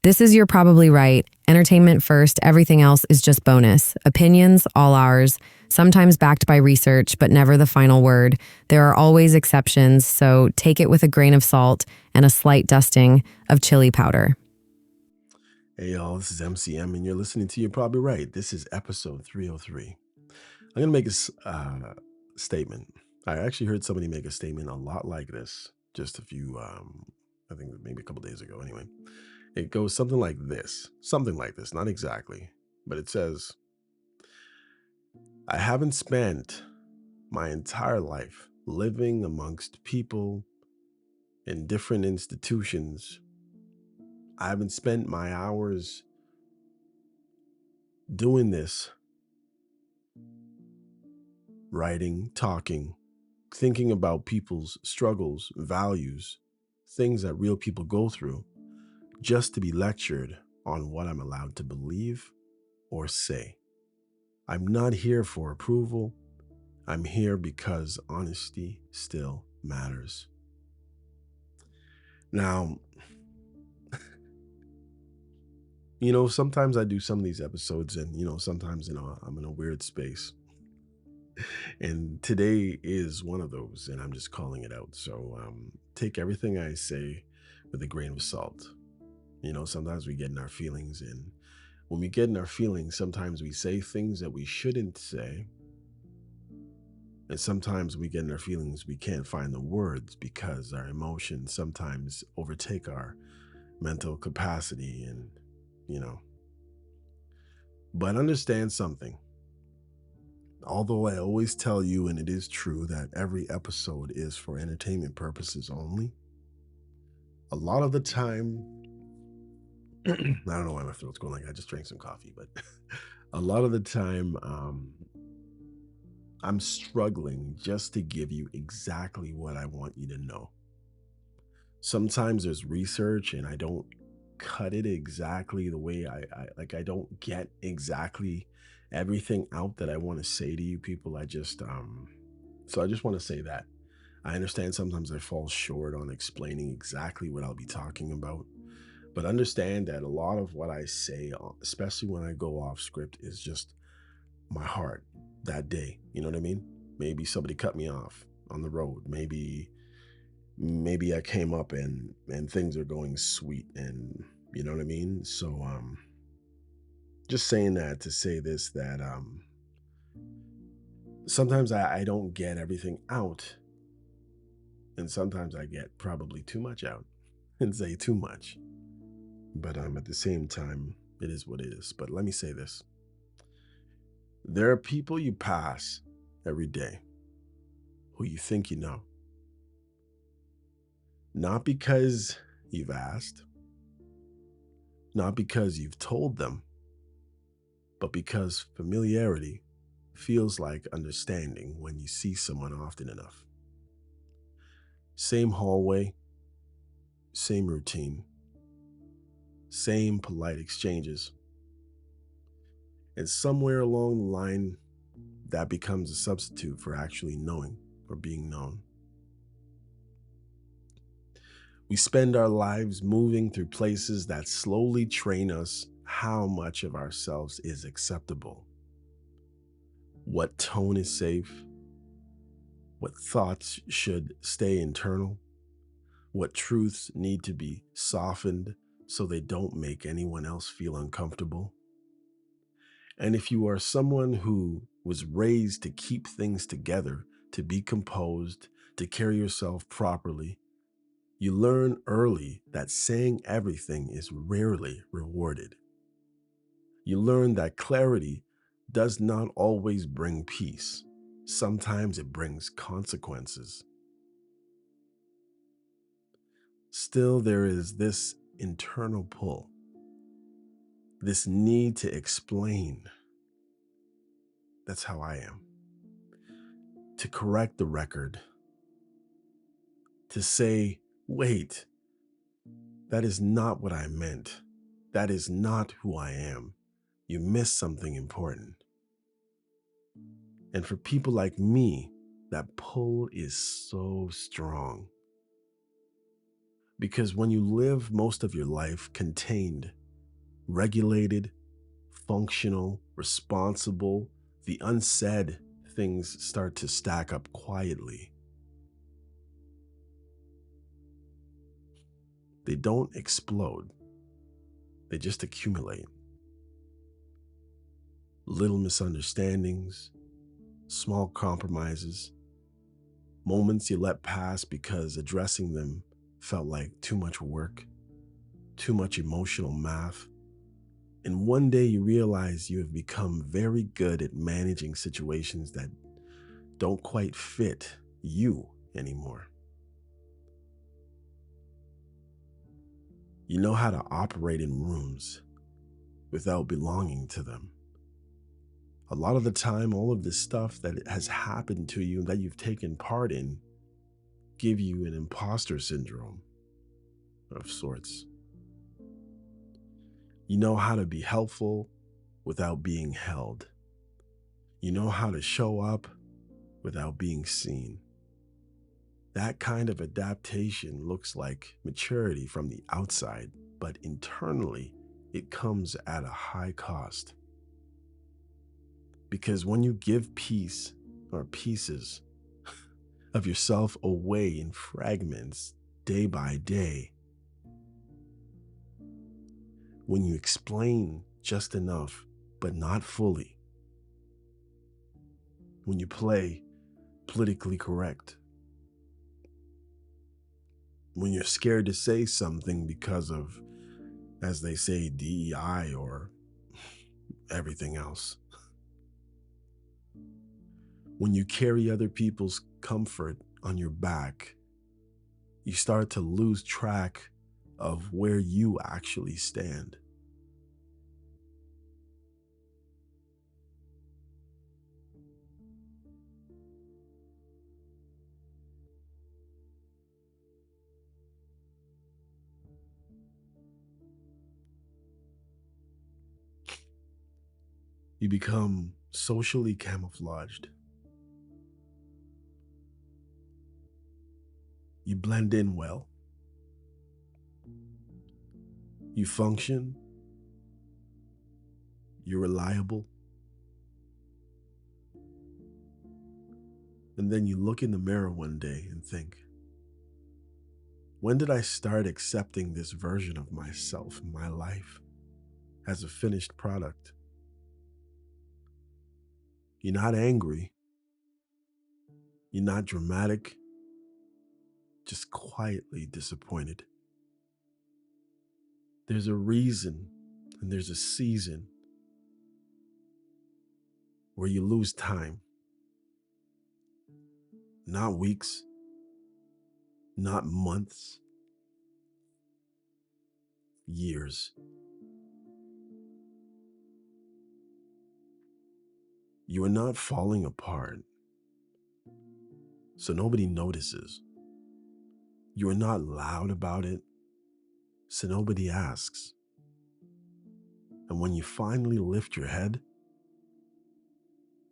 This is You're Probably Right. Entertainment first, everything else is just bonus. Opinions, all ours. Sometimes backed by research, but never the final word. There are always exceptions, so take it with a grain of salt and a slight dusting of chili powder. Hey y'all, this is MCM and you're listening to You're Probably Right. This is episode 303. I'm going to make a statement. I actually heard somebody make a statement a lot like this just a few, I think maybe a couple days ago anyway. It goes something like this, not exactly, but it says, I haven't spent my entire life living amongst people in different institutions. I haven't spent my hours doing this, writing, talking, thinking about people's struggles, values, things that real people go through, just to be lectured on what I'm allowed to believe or say. I'm not here for approval. I'm here because honesty still matters. Now, sometimes I do some of these episodes and, sometimes, I'm in a weird space. And today is one of those, and I'm just calling it out. So take everything I say with a grain of salt. Sometimes we get in our feelings, and when we get in our feelings, sometimes we say things that we shouldn't say. And sometimes we get in our feelings, we can't find the words because our emotions sometimes overtake our mental capacity but understand something. Although I always tell you, and it is true, that every episode is for entertainment purposes only, a lot of the time, I don't know why my throat's going like that. I just drank some coffee, but a lot of the time, I'm struggling just to give you exactly what I want you to know. Sometimes there's research and I don't cut it exactly the way I don't get exactly everything out that I want to say to you people. So I just want to say that I understand sometimes I fall short on explaining exactly what I'll be talking about, but understand that a lot of what I say, especially when I go off script, is just my heart that day. You know what I mean? Maybe somebody cut me off on the road. Maybe I came up and things are going sweet, and you know what I mean? So just saying that to say this, that sometimes I don't get everything out, and sometimes I get probably too much out and say too much. But at the same time, it is what it is. But let me say this. There are people you pass every day who you think you know. Not because you've asked, not because you've told them, but because familiarity feels like understanding when you see someone often enough. Same hallway, same routine, same polite exchanges. And somewhere along the line, that becomes a substitute for actually knowing or being known. We spend our lives moving through places that slowly train us how much of ourselves is acceptable, what tone is safe, what thoughts should stay internal, what truths need to be softened so they don't make anyone else feel uncomfortable. And if you are someone who was raised to keep things together, to be composed, to carry yourself properly, you learn early that saying everything is rarely rewarded. You learn that clarity does not always bring peace. Sometimes it brings consequences. Still, there is this internal pull, this need to explain. That's how I am. To correct the record, to say, wait, that is not what I meant. That is not who I am. You missed something important. And for people like me, that pull is so strong Because when you live most of your life contained, regulated, functional, responsible, the unsaid things start to stack up quietly. They don't explode, they just accumulate. Little misunderstandings, small compromises, moments you let pass because addressing them felt like too much work, too much emotional math. And one day you realize you have become very good at managing situations that don't quite fit you anymore. You know how to operate in rooms without belonging to them. A lot of the time, all of this stuff that has happened to you that you've taken part in give you an imposter syndrome of sorts. You know how to be helpful without being held. You know how to show up without being seen. That kind of adaptation looks like maturity from the outside, but internally, it comes at a high cost. Because when you give peace or pieces of yourself away in fragments day by day, when you explain just enough but not fully, when you play politically correct, when you're scared to say something because of, as they say, DEI or everything else, when you carry other people's comfort on your back, you start to lose track of where you actually stand. You become socially camouflaged. You blend in well. You function. You're reliable. And then you look in the mirror one day and think, when did I start accepting this version of myself in my life as a finished product? You're not angry. You're not dramatic, just quietly disappointed. There's a reason and there's a season where you lose time. Not weeks, not months, years. You are not falling apart, so nobody notices. You are not loud about it, so nobody asks. And when you finally lift your head,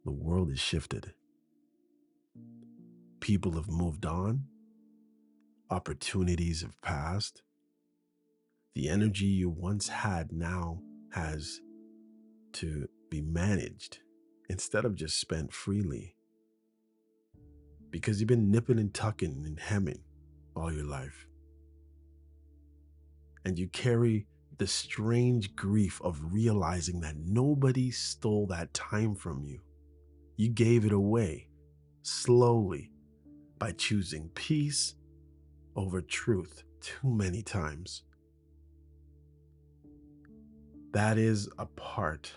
the world is shifted. People have moved on, opportunities have passed. The energy you once had now has to be managed instead of just spent freely. Because you've been nipping and tucking and hemming all your life. And you carry the strange grief of realizing that nobody stole that time from you. You gave it away slowly by choosing peace over truth too many times. That is a part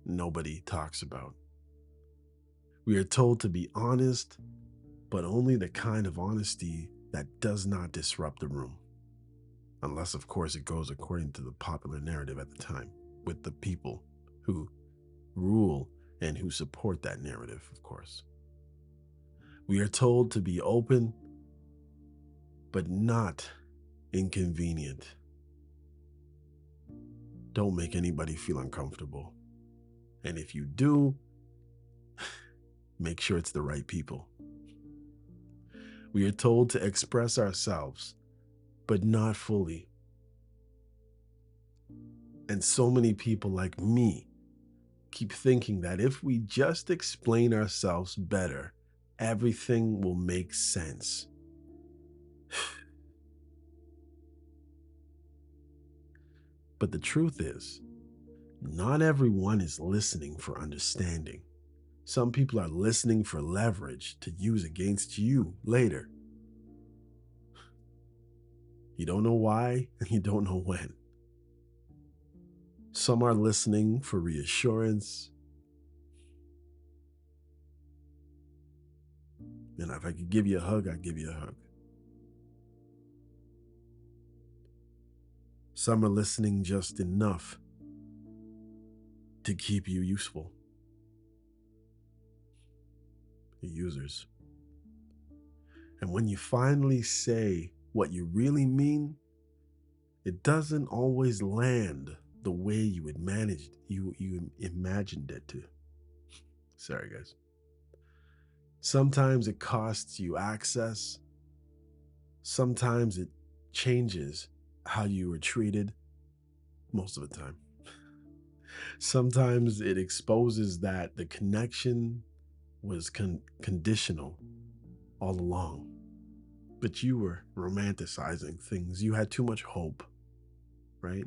nobody talks about. We are told to be honest, but only the kind of honesty that does not disrupt the room. Unless, of course, it goes according to the popular narrative at the time with the people who rule and who support that narrative, of course. We are told to be open, but not inconvenient. Don't make anybody feel uncomfortable. And if you do, make sure it's the right people. We are told to express ourselves, but not fully. And so many people like me keep thinking that if we just explain ourselves better, everything will make sense. But the truth is, not everyone is listening for understanding. Some people are listening for leverage to use against you later. You don't know why, and you don't know when. Some are listening for reassurance. And if I could give you a hug, I'd give you a hug. Some are listening just enough to keep you useful. The users. And when you finally say what you really mean, it doesn't always land the way you imagined it to. Sorry, guys. Sometimes it costs you access. Sometimes it changes how you were treated, most of the time. Sometimes it exposes that the connection was conditional all along, but you were romanticizing things. You had too much hope, right?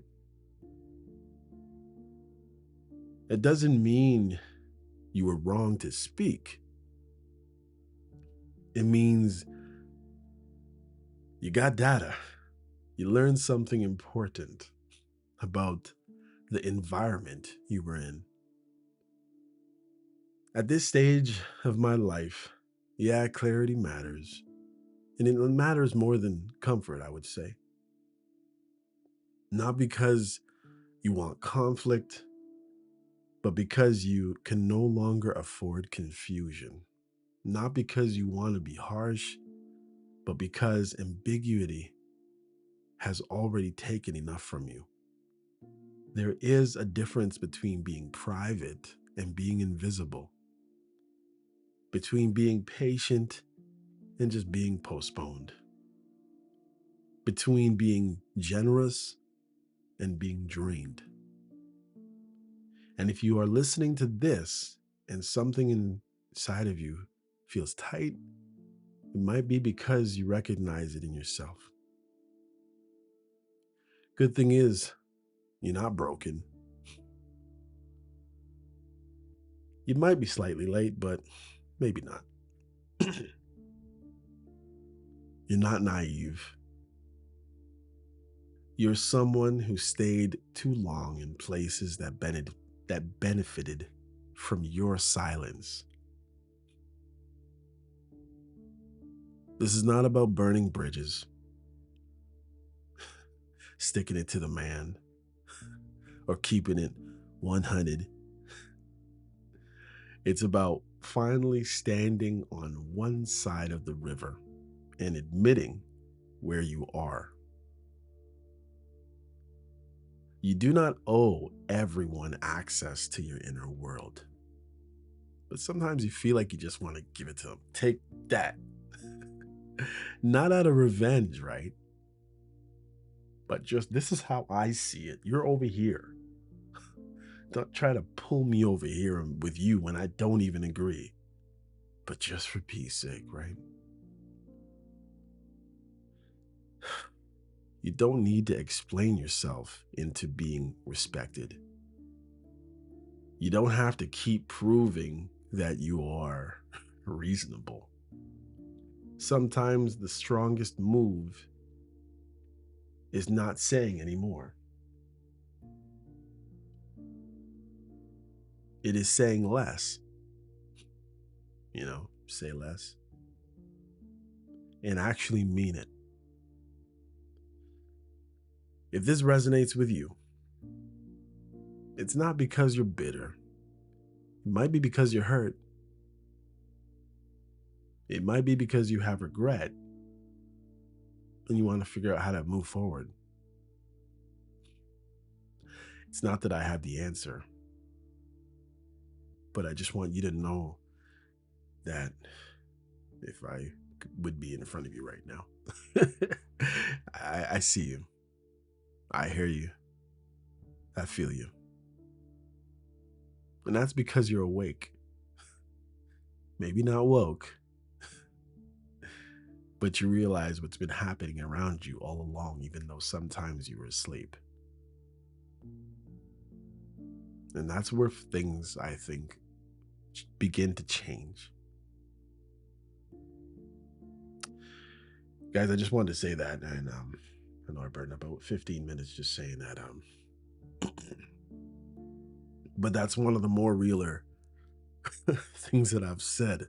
It doesn't mean you were wrong to speak. It means you got data. You learned something important about the environment you were in. At this stage of my life, yeah, clarity matters. And it matters more than comfort, I would say. Not because you want conflict, but because you can no longer afford confusion. Not because you want to be harsh, but because ambiguity has already taken enough from you. There is a difference between being private and being invisible, between being patient and just being postponed, between being generous and being drained. And if you are listening to this and something inside of you feels tight, it might be because you recognize it in yourself. Good thing is, you're not broken. You might be slightly late, but maybe not. You're not naive. You're someone who stayed too long in places that benefited from your silence. This is not about burning bridges, sticking it to the man, or keeping it 100. It's about finally standing on one side of the river and admitting where you are. You do not owe everyone access to your inner world, but sometimes you feel like you just want to give it to them. Take that. Not out of revenge, right? But just, this is how I see it. You're over here. Don't try to pull me over here with you when I don't even agree. But just for peace sake, right? You don't need to explain yourself into being respected. You don't have to keep proving that you are reasonable. Sometimes the strongest move is not saying anymore. It is saying less. Say less and actually mean it. If this resonates with you, it's not because you're bitter. It might be because you're hurt. It might be because you have regret and you want to figure out how to move forward. It's not that I have the answer, but I just want you to know that if I would be in front of you right now. I see you. I hear you. I feel you. And that's because you're awake. Maybe not woke, but you realize what's been happening around you all along, even though sometimes you were asleep. And that's where things, I think, begin to change. Guys, I just wanted to say that. And I know I burned up about 15 minutes just saying that. But that's one of the more realer things that I've said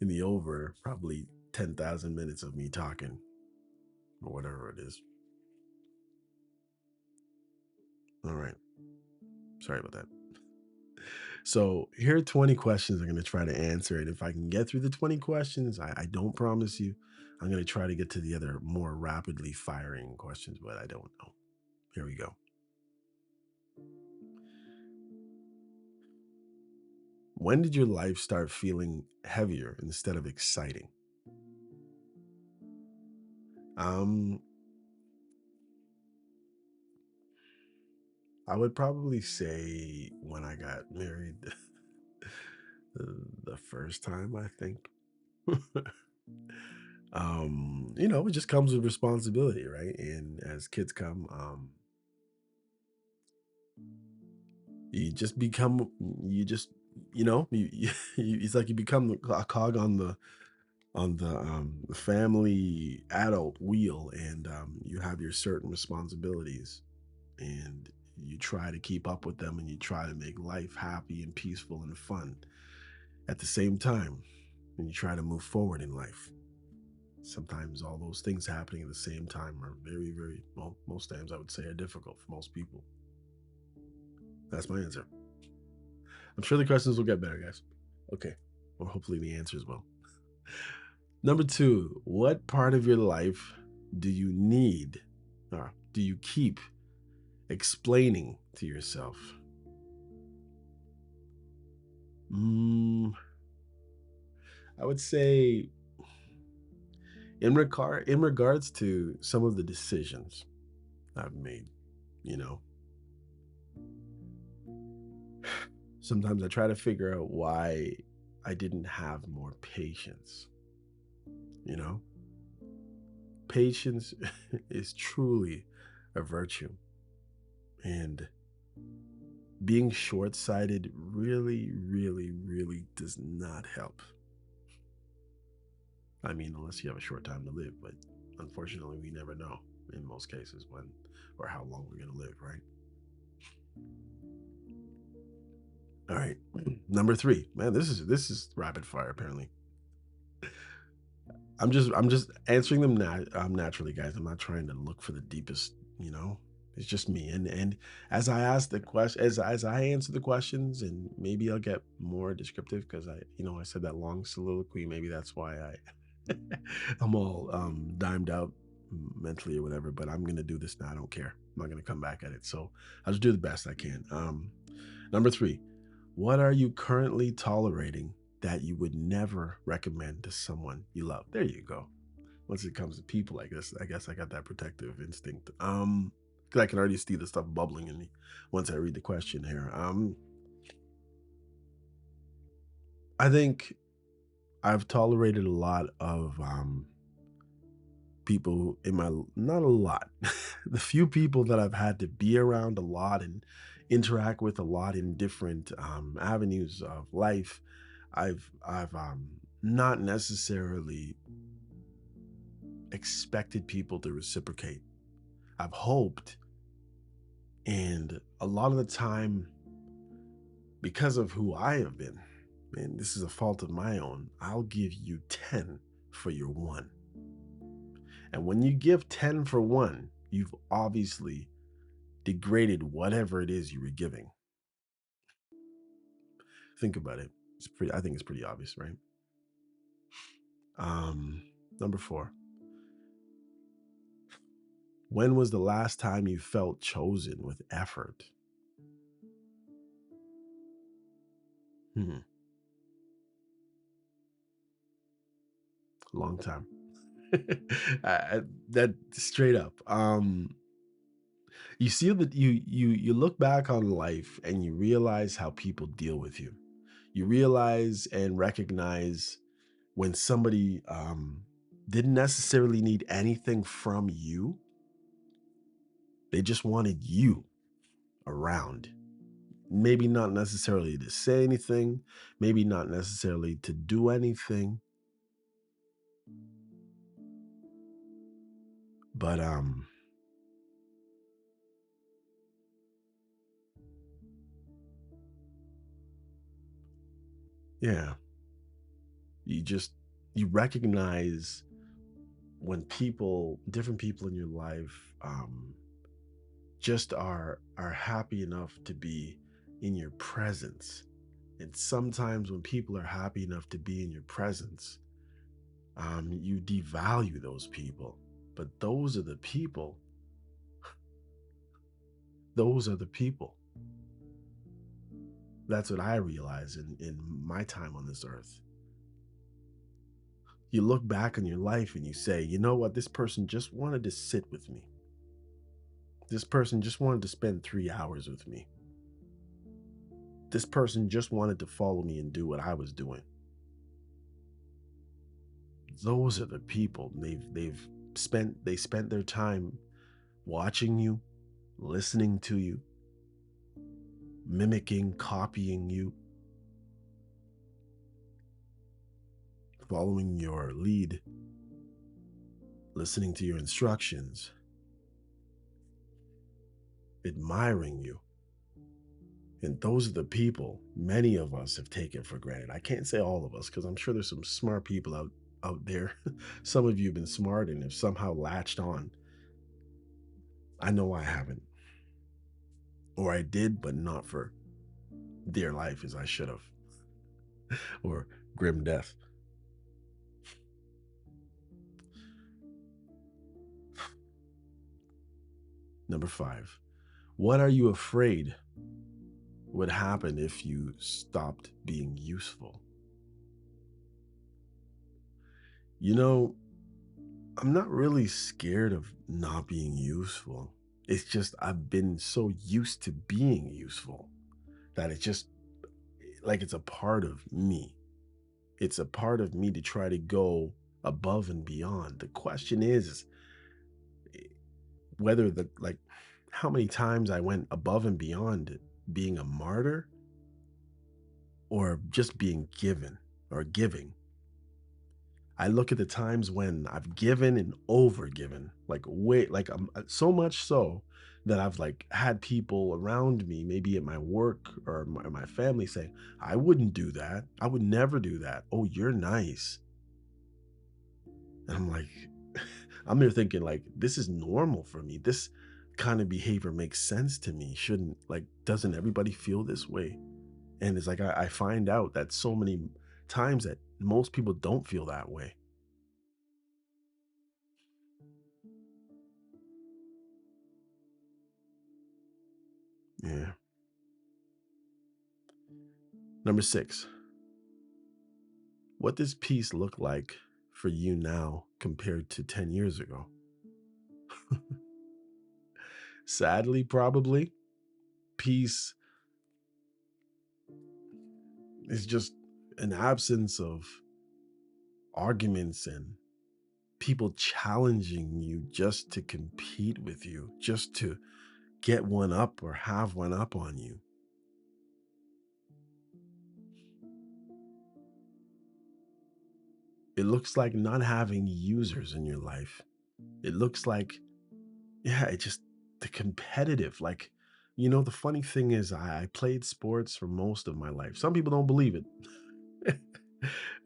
in the over probably 10,000 minutes of me talking or whatever it is. All right. Sorry about that. So here are 20 questions I'm going to try to answer. And if I can get through the 20 questions, I don't promise you, I'm going to try to get to the other more rapidly firing questions, but I don't know. Here we go. When did your life start feeling heavier instead of exciting? Um, I would probably say when I got married the first time, I think. It just comes with responsibility, right? And as kids come, you just become, you just, it's like you become a cog on the family adult wheel, and you have your certain responsibilities, and you try to keep up with them, and you try to make life happy and peaceful and fun at the same time, and you try to move forward in life. Sometimes all those things happening at the same time are very, very, well, most times I would say are difficult for most people. That's my answer. I'm sure the questions will get better, guys. Okay. Or hopefully the answers will. Number two, what part of your life do you need or do you keep explaining to yourself? Mm, I would say in regards to some of the decisions I've made, you know, sometimes I try to figure out why I didn't have more patience, you know? Patience is truly a virtue, and being short-sighted really, really, really does not help. I mean, unless you have a short time to live, but unfortunately, we never know in most cases when or how long we're going to live, right? All right. Number three. Man, this is rapid fire apparently. I'm just answering them naturally, guys. I'm not trying to look for the deepest, you know. It's just me. And as I ask the question, as I answer the questions, and maybe I'll get more descriptive because I said that long soliloquy. Maybe that's why I'm all dimed out mentally or whatever. But I'm gonna do this now. I don't care. I'm not gonna come back at it. So I'll just do the best I can. Number three. What are you currently tolerating that you would never recommend to someone you love? There you go. Once it comes to people, I guess I got that protective instinct. 'Cause I can already see the stuff bubbling in me once I read the question here. I think I've tolerated a lot of people in my not a lot. The few people that I've had to be around a lot and interact with a lot in different avenues of life, I've not necessarily expected people to reciprocate. I've hoped, and a lot of the time, because of who I have been, and this is a fault of my own, I'll give you 10 for your one. And when you give 10 for one, you've obviously degraded whatever it is you were giving. Think about it. I think it's pretty obvious, right? Um, Number four. When was the last time you felt chosen with effort? Hmm. long time. That straight up. You see that you look back on life and you realize how people deal with you. You realize and recognize when somebody didn't necessarily need anything from you. They just wanted you around. Maybe not necessarily to say anything, maybe not necessarily to do anything, but yeah, you just you recognize when people, different people in your life, just are happy enough to be in your presence. And sometimes when people are happy enough to be in your presence, you devalue those people. But those are the people. That's what I realize in my time on this earth. You look back on your life and you say, you know what, this person just wanted to sit with me. This person just wanted to spend 3 hours with me. This person just wanted to follow me and do what I was doing. Those are the people. They spent their time watching you, listening to you, mimicking, copying you, following your lead, listening to your instructions, admiring you. And those are the people many of us have taken for granted. I can't say all of us because I'm sure there's some smart people out there. Some of you have been smart and have somehow latched on. I know I haven't. Or I did, but not for dear life as I should have. Or grim death. Number 5. What are you afraid would happen if you stopped being useful? You know, I'm not really scared of not being useful. It's just I've been so used to being useful that it's just like it's a part of me. It's a part of me to try to go above and beyond. The question is whether the like how many times I went above and beyond being a martyr or just being given or giving. I look at the times when I've given and over given, like way, like so much so that I've like had people around me, maybe at my work or my family, say, "I wouldn't do that. I would never do that. Oh, you're nice." And I'm like, I'm there thinking like, this is normal for me. This kind of behavior makes sense to me. Shouldn't like, doesn't everybody feel this way? And it's like I find out that so many times that most people don't feel that way. Yeah. Number 6. What does peace look like for you now compared to 10 years ago? Sadly, probably, peace is just an absence of arguments and people challenging you just to compete with you, just to get one up or have one up on you. It looks like not having users in your life. It looks like, yeah, it just the competitive. Like, the funny thing is, I played sports for most of my life. Some people don't believe it.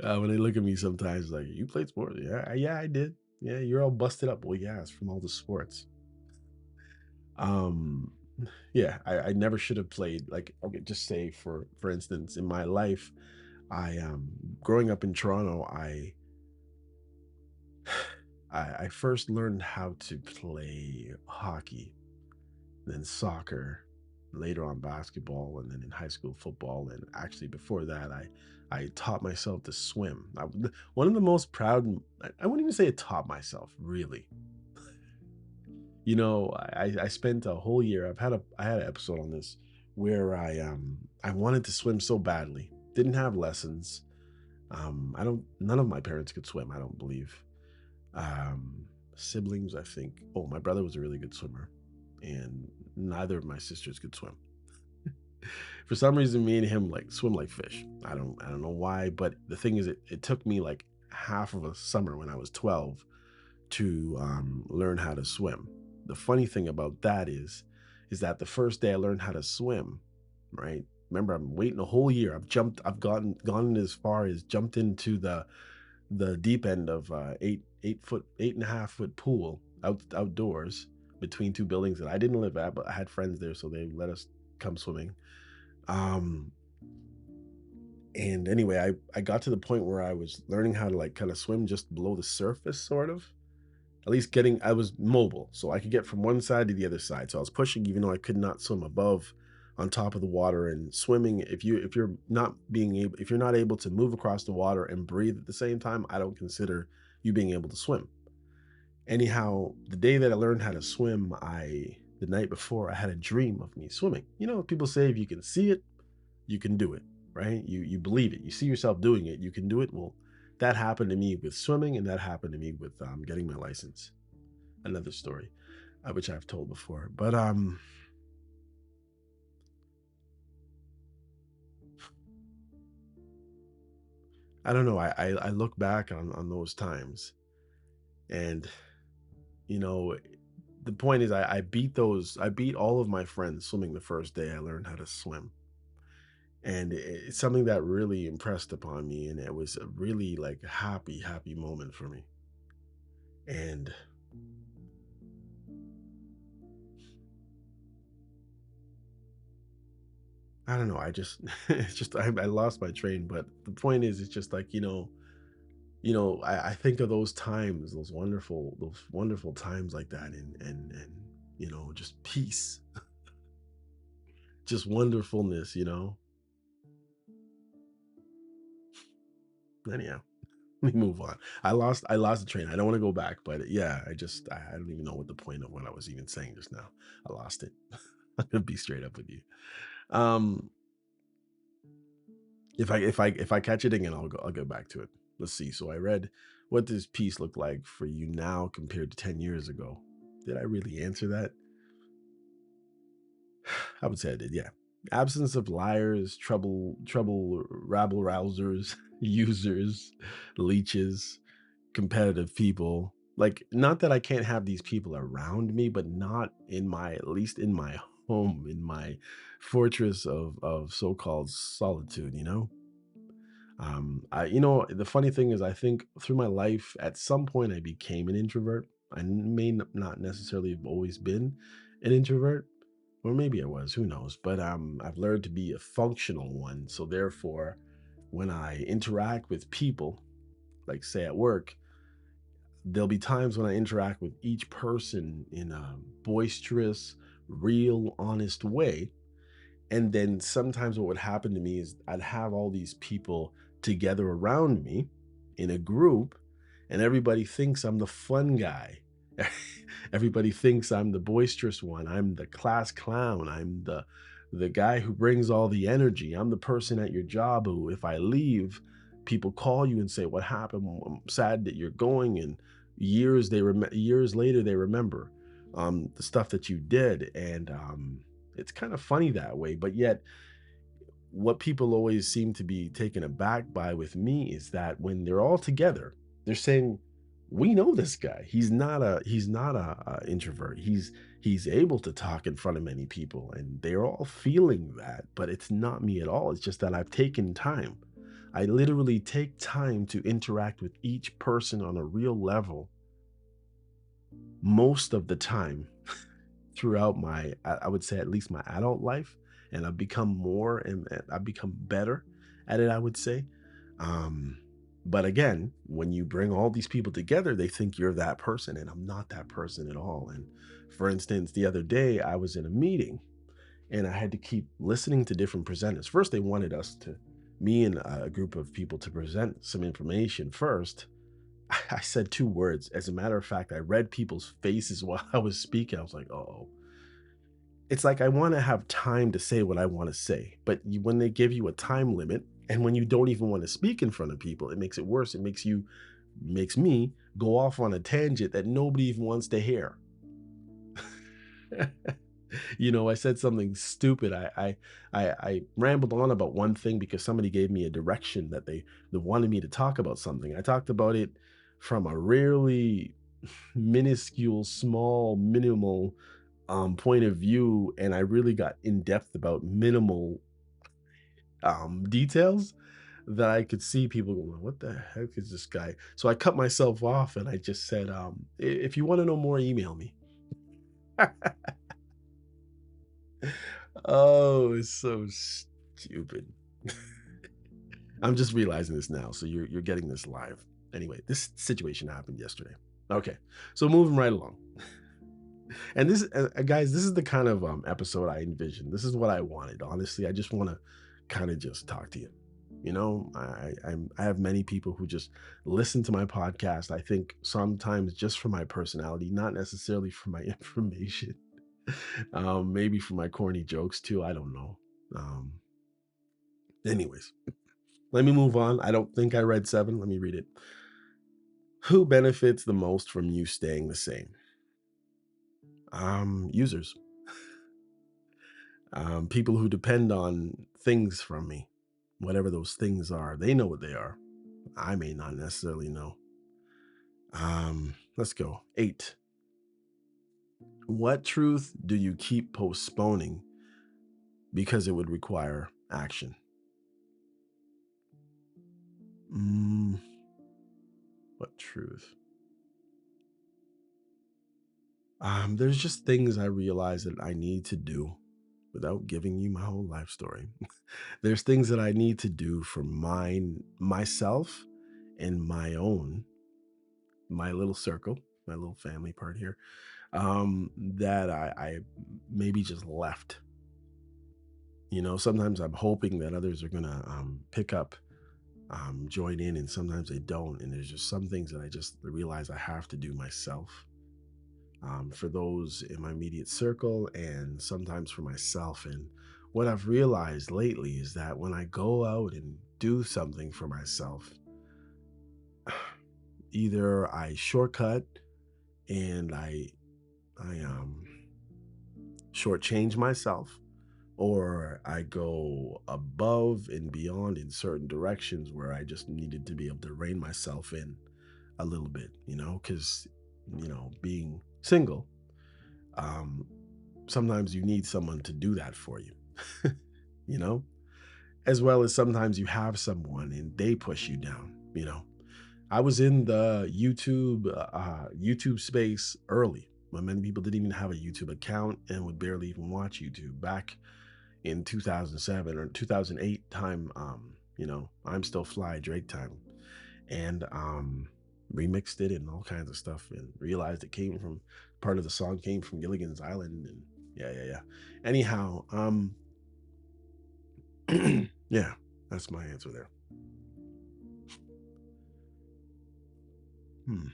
When they look at me sometimes, like, you played sports? Yeah, yeah, I did. Yeah, you're all busted up. Well, yeah, it's from all the sports. Um, yeah, I never should have played. Like, okay, just say for instance, in my life, I growing up in Toronto, I first learned how to play hockey, then soccer. later on basketball, and then in high school football. And actually, before that, I taught myself to swim. One of the most proud. I wouldn't even say it taught myself, really. I spent a whole year. I had an episode on this where I wanted to swim so badly. Didn't have lessons. I don't. None of my parents could swim. I don't believe. Um, Siblings, I think. Oh, my brother was a really good swimmer, and neither of my sisters could swim. For some reason, me and him like swim like fish. I don't know why, but the thing is, it took me like half of a summer when I was 12 to learn how to swim. The funny thing about that is that the first day I learned how to swim, right? Remember, I'm waiting a whole year. I've gone as far as jumped into the deep end of 8 foot, 8.5 foot pool outdoors between two buildings that I didn't live at, but I had friends there, so they let us come swimming. Um, and anyway, I got to the point where I was learning how to like kind of swim just below the surface, sort of. At least I was mobile, so I could get from one side to the other side. So I was pushing, even though I could not swim above, on top of the water. And swimming, if you're not able to move across the water and breathe at the same time, I don't consider you being able to swim. Anyhow, the day that I learned how to swim, the night before I had a dream of me swimming. People say if you can see it, you can do it, right? You believe it. You see yourself doing it, you can do it. Well, that happened to me with swimming, and that happened to me with getting my license. Another story, which I've told before. But I don't know. I look back on those times, and you know, the point is, I beat all of my friends swimming the first day I learned how to swim, and it's something that really impressed upon me, and it was a really like happy moment for me. And I don't know. I just it's just I lost my train, but the point is, it's just like I think of those times, those wonderful times like that, and just peace, just wonderfulness. Anyhow, let me move on. I lost the train. I don't want to go back, but yeah, I don't even know what the point of what I was even saying just now. I lost it. I'm gonna be straight up with you. Um, if I catch it again, I'll go back to it. Let's see. So I read, what does peace look like for you now compared to 10 years ago? Did I really answer that? I would say I did, yeah. Absence of liars, trouble, rabble rousers, users, leeches, competitive people. Like, not that I can't have these people around me, but not at least in my home, in my fortress of so-called solitude. The funny thing is, I think through my life, at some point, I became an introvert. I may not necessarily have always been an introvert, or maybe I was, who knows? But I've learned to be a functional one. So therefore, when I interact with people, like say at work, there'll be times when I interact with each person in a boisterous, real, honest way, and then sometimes what would happen to me is I'd have all these people together around me in a group, and everybody thinks I'm the fun guy. Everybody thinks I'm the boisterous one. I'm the class clown. I'm the guy who brings all the energy. I'm the person at your job who, if I leave, people call you and say, "What happened? I'm sad that you're going." And years later they remember the stuff that you did, and it's kind of funny that way. But yet, what people always seem to be taken aback by with me is that when they're all together, they're saying, "We know this guy. He's not a introvert. He's able to talk in front of many people," and they're all feeling that. But it's not me at all. It's just that I've taken time. I literally take time to interact with each person on a real level most of the time throughout I would say at least my adult life, and I've become more and I've become better at it, I would say. Um, but again, when you bring all these people together, they think you're that person, and I'm not that person at all. And for instance, the other day I was in a meeting, And I had to keep listening to different presenters. First, they wanted me and a group of people to present some information first. I said two words. As a matter of fact, I read people's faces while I was speaking. I was like, oh, it's like I want to have time to say what I want to say. But when they give you a time limit and when you don't even want to speak in front of people, it makes it worse. Makes me go off on a tangent that nobody even wants to hear. I said something stupid. I rambled on about one thing because somebody gave me a direction that they wanted me to talk about something. I talked about it from a really minuscule, small, minimal point of view, and I really got in depth about minimal details that I could see people going, "What the heck is this guy?" So I cut myself off and I just said, "If you want to know more, email me." Oh, it's so stupid. I'm just realizing this now, so you're getting this live. Anyway, this situation happened yesterday. Okay, so moving right along, and guys, this is the kind of episode I envisioned. This is what I wanted. Honestly, I just want to kind of just talk to you. I have many people who just listen to my podcast. I think sometimes just for my personality, not necessarily for my information. Maybe for my corny jokes too. I don't know. Um, Anyways, let me move on. I don't think I read seven. Let me read it. Who benefits the most from you staying the same? Users, people who depend on things from me, whatever those things are. They know what they are. I may not necessarily know. Let's go. Eight. What truth do you keep postponing because it would require action? Mm, what truth? There's just things I realize that I need to do without giving you my whole life story. There's things that I need to do for myself and my little circle, my little family part here, that I maybe just left. Sometimes I'm hoping that others are gonna pick up, join in, and sometimes they don't. And there's just some things that I just realize I have to do myself, for those in my immediate circle and sometimes for myself. And what I've realized lately is that when I go out and do something for myself, either I shortcut and I shortchange myself, or I go above and beyond in certain directions where I just needed to be able to rein myself in a little bit, because being single, um, sometimes you need someone to do that for you, you know, as well as sometimes you have someone and they push you down. I was in the YouTube space early when many people didn't even have a YouTube account and would barely even watch YouTube back in 2007 or 2008 time. I'm Still Fly Drake time, and remixed it and all kinds of stuff, and realized it came from part of the song came from Gilligan's Island. And yeah. Anyhow, yeah, that's my answer there. Hmm.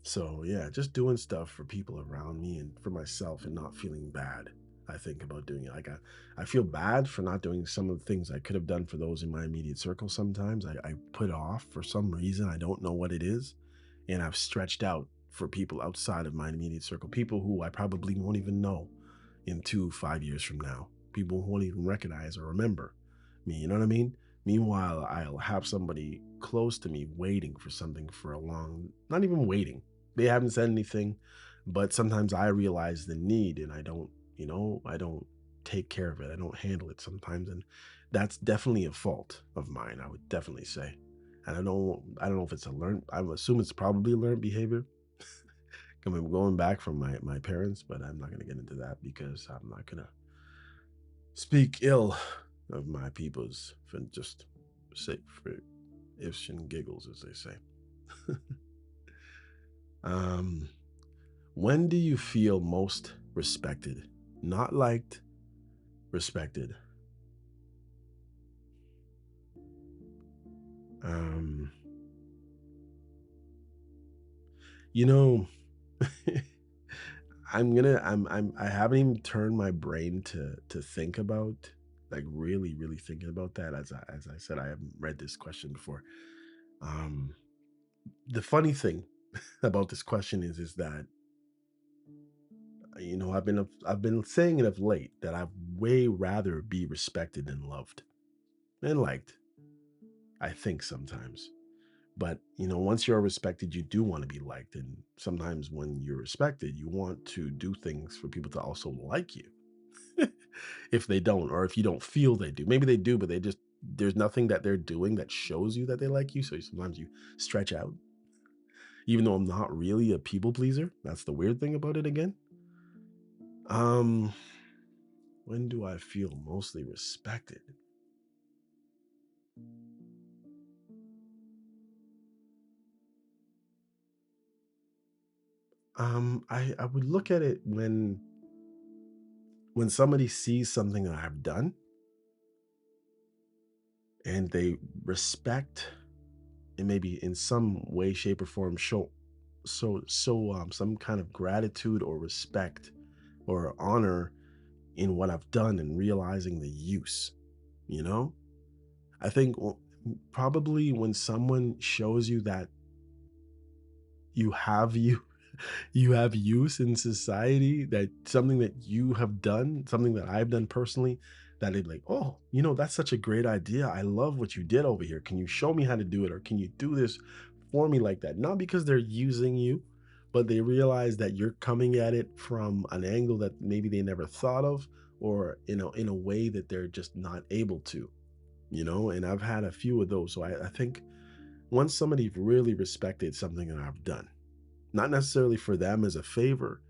So yeah, just doing stuff for people around me and for myself and not feeling bad. I think about doing it. Like I feel bad for not doing some of the things I could have done for those in my immediate circle. Sometimes I put off for some reason. I don't know what it is. And I've stretched out for people outside of my immediate circle, people who I probably won't even know in 5 years from now, people who won't even recognize or remember me. You know what I mean? Meanwhile, I'll have somebody close to me waiting for something for a long, not even waiting. They haven't said anything, but sometimes I realize the need and I don't take care of it. I don't handle it sometimes. And that's definitely a fault of mine, I would definitely say. And I don't know if it's a learned, I assume it's probably a learned behavior. Going back from my parents, but I'm not gonna get into that because I'm not gonna speak ill of my peoples for just sake for ifs and giggles, as they say. um, when do you feel most respected? Not liked, respected. Um, you know, I haven't even turned my brain to think about, like, really thinking about that. As I said, I haven't read this question before. Um, the funny thing about this question is that, I've been saying it of late that I'd way rather be respected than loved and liked, I think sometimes. But, once you're respected, you do want to be liked. And sometimes when you're respected, you want to do things for people to also like you. If they don't, or if you don't feel they do. Maybe they do, but there's nothing that they're doing that shows you that they like you. So sometimes you stretch out, even though I'm not really a people pleaser. That's the weird thing about it again. Um, when do I feel mostly respected? I would look at it when somebody sees something that I've done and they respect and maybe in some way, shape, or form show some kind of gratitude or respect or honor in what I've done and realizing the use, you know? I think probably when someone shows you that you you have use in society, that something that you have done, something that I've done personally, that they'd be like, oh, that's such a great idea. I love what you did over here. Can you show me how to do it? Or can you do this for me like that? Not because they're using you, but they realize that you're coming at it from an angle that maybe they never thought of, or in a way that they're just not able to, and I've had a few of those. So I think once somebody really respected something that I've done, not necessarily for them as a favor,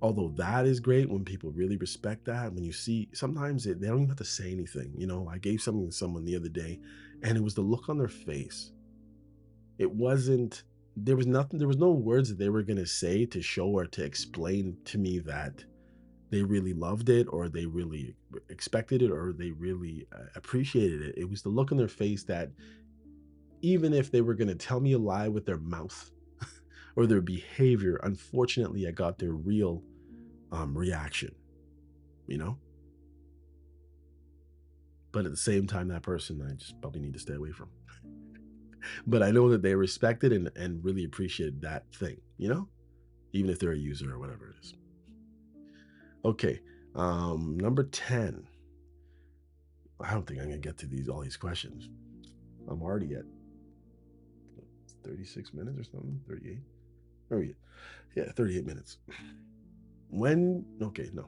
although that is great when people really respect that. When you see, sometimes they don't even have to say anything. I gave something to someone the other day, and it was the look on their face. It wasn't, there was nothing, there was no words that they were going to say to show or to explain to me that they really loved it, or they really expected it, or they really appreciated it. It was the look on their face that, even if they were going to tell me a lie with their mouth or their behavior, unfortunately, I got their real reaction, you know? But at the same time, that person I just probably need to stay away from. But I know that they respected and really appreciated that thing, even if they're a user or whatever it is. Okay. Number 10. I don't think I'm gonna get to all these questions. I'm already at 36 minutes or something. 38. Oh yeah. Yeah, 38 minutes. Okay, no.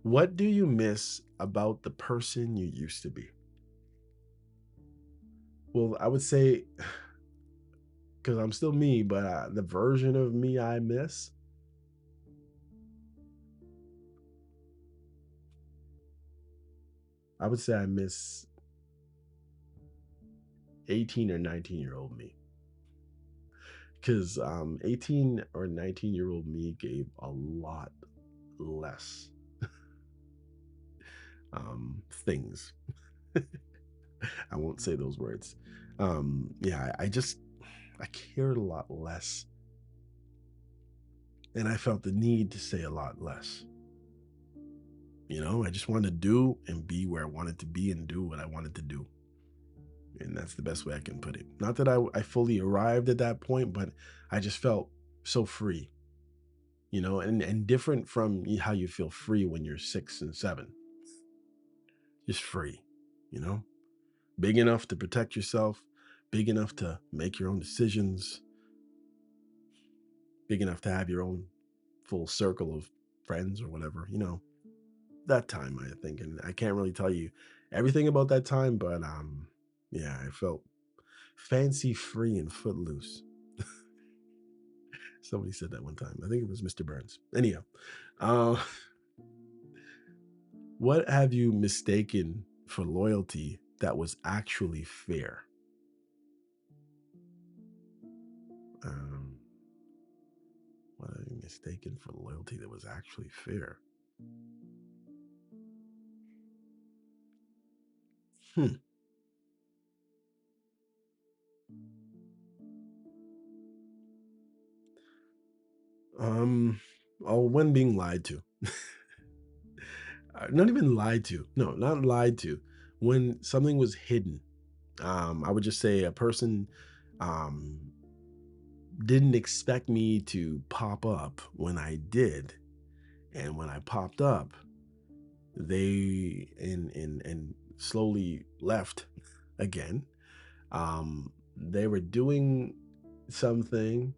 What do you miss about the person you used to be? Well, I would say, because I'm still me, but the version of me I miss, I would say I miss 18 or 19-year-old me. Because 18 or 19-year-old me gave a lot less things. I won't say those words. Yeah, I cared a lot less, and I felt the need to say a lot less. I just wanted to do and be where I wanted to be and do what I wanted to do. And that's the best way I can put it. Not that I fully arrived at that point, but I just felt so free, and different from how you feel free when you're 6 and 7, just free, you know, big enough to protect yourself, big enough to make your own decisions, big enough to have your own full circle of friends or whatever, that time, I think. And I can't really tell you everything about that time, but yeah, I felt fancy free and footloose. Somebody said that one time. I think it was Mr. Burns. Anyhow, uh, what have you mistaken for loyalty that was actually fair? Um, what have you mistaken for loyalty that was actually fair? Hmm. Um, oh, when being lied to. Not even lied to. No, not lied to. When something was hidden. I would just say a person um didn't expect me to pop up when I did. And when I popped up, they and slowly left again. They were doing something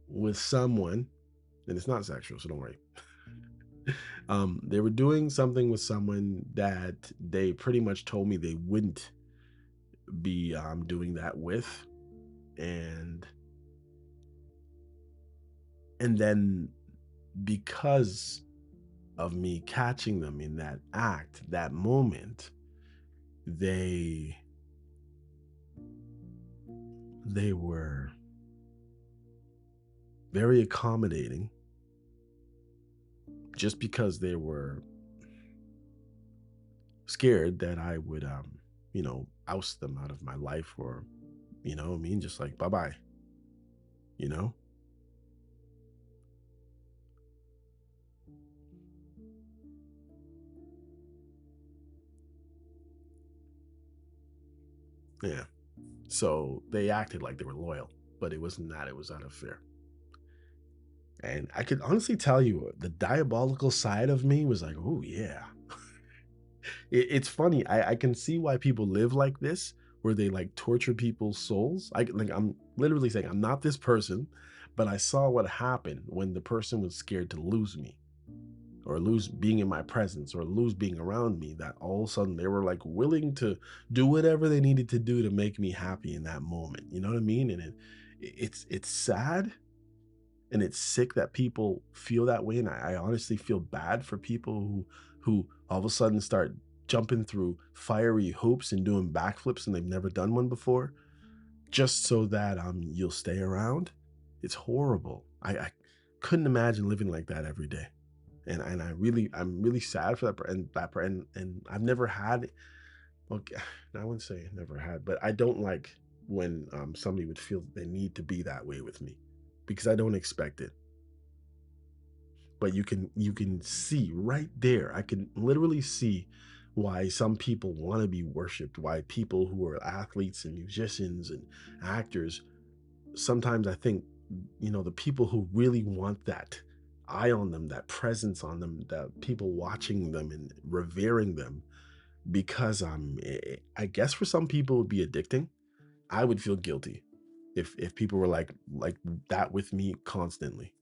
with someone, and it's not sexual, so don't worry. They were doing something with someone that they pretty much told me they wouldn't be doing that with, and then because of me catching them in that act, that moment, they were very accommodating just because they were scared that I would oust them out of my life, or what I mean, just like bye bye, you know? Yeah. So they acted like they were loyal, but it wasn't that, it was out of fear. And I could honestly tell you the diabolical side of me was like, oh yeah. It's funny. I can see why people live like this, where they like torture people's souls. I'm literally saying I'm not this person, but I saw what happened when the person was scared to lose me, or lose being in my presence, or lose being around me, that all of a sudden they were like willing to do whatever they needed to do to make me happy in that moment. You know what I mean? And it's sad, and it's sick that people feel that way. And I honestly feel bad for people who all of a sudden start jumping through fiery hoops and doing backflips and they've never done one before, just so that you'll stay around. It's horrible. I couldn't imagine living like that every day. And I'm really sad for that and I've never had, okay, I wouldn't say never had, but I don't like when somebody would feel that they need to be that way with me, because I don't expect it. But you can see right there, I can literally see why some people want to be worshiped, why people who are athletes and musicians and actors, sometimes I think, the people who really want that eye on them, that presence on them, that people watching them and revering them, because I guess for some people it would be addicting. I would feel guilty if people were like that with me constantly.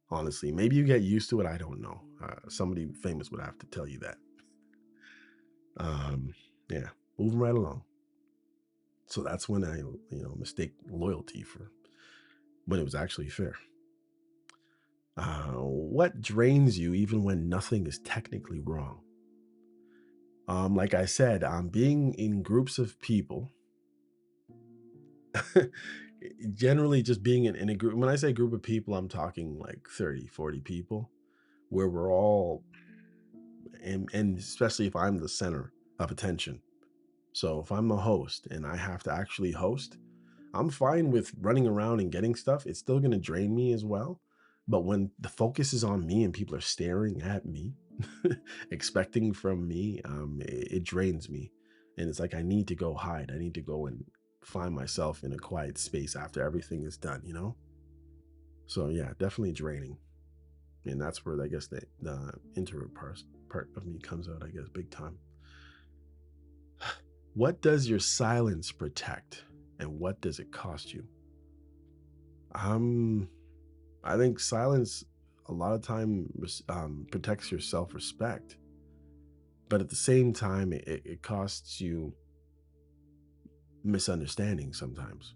Honestly, maybe you get used to it. I don't know. Somebody famous would have to tell you that. Um, yeah, moving right along. So that's when I, mistake loyalty for when it was actually fair. What drains you even when nothing is technically wrong? Like I said, being in groups of people, generally just being in a group. When I say group of people, I'm talking like 30, 40 people, where we're all, and especially if I'm the center of attention. So if I'm the host and I have to actually host, I'm fine with running around and getting stuff. It's still going to drain me as well. But when the focus is on me and people are staring at me, expecting from me, it drains me. And it's like I need to go hide. I need to go and find myself in a quiet space after everything is done. So yeah, definitely draining. And that's where I guess the introvert part of me comes out, I guess, big time. What does your silence protect, and what does it cost you? Um, I think silence a lot of time protects your self-respect, but at the same time, it costs you misunderstanding sometimes.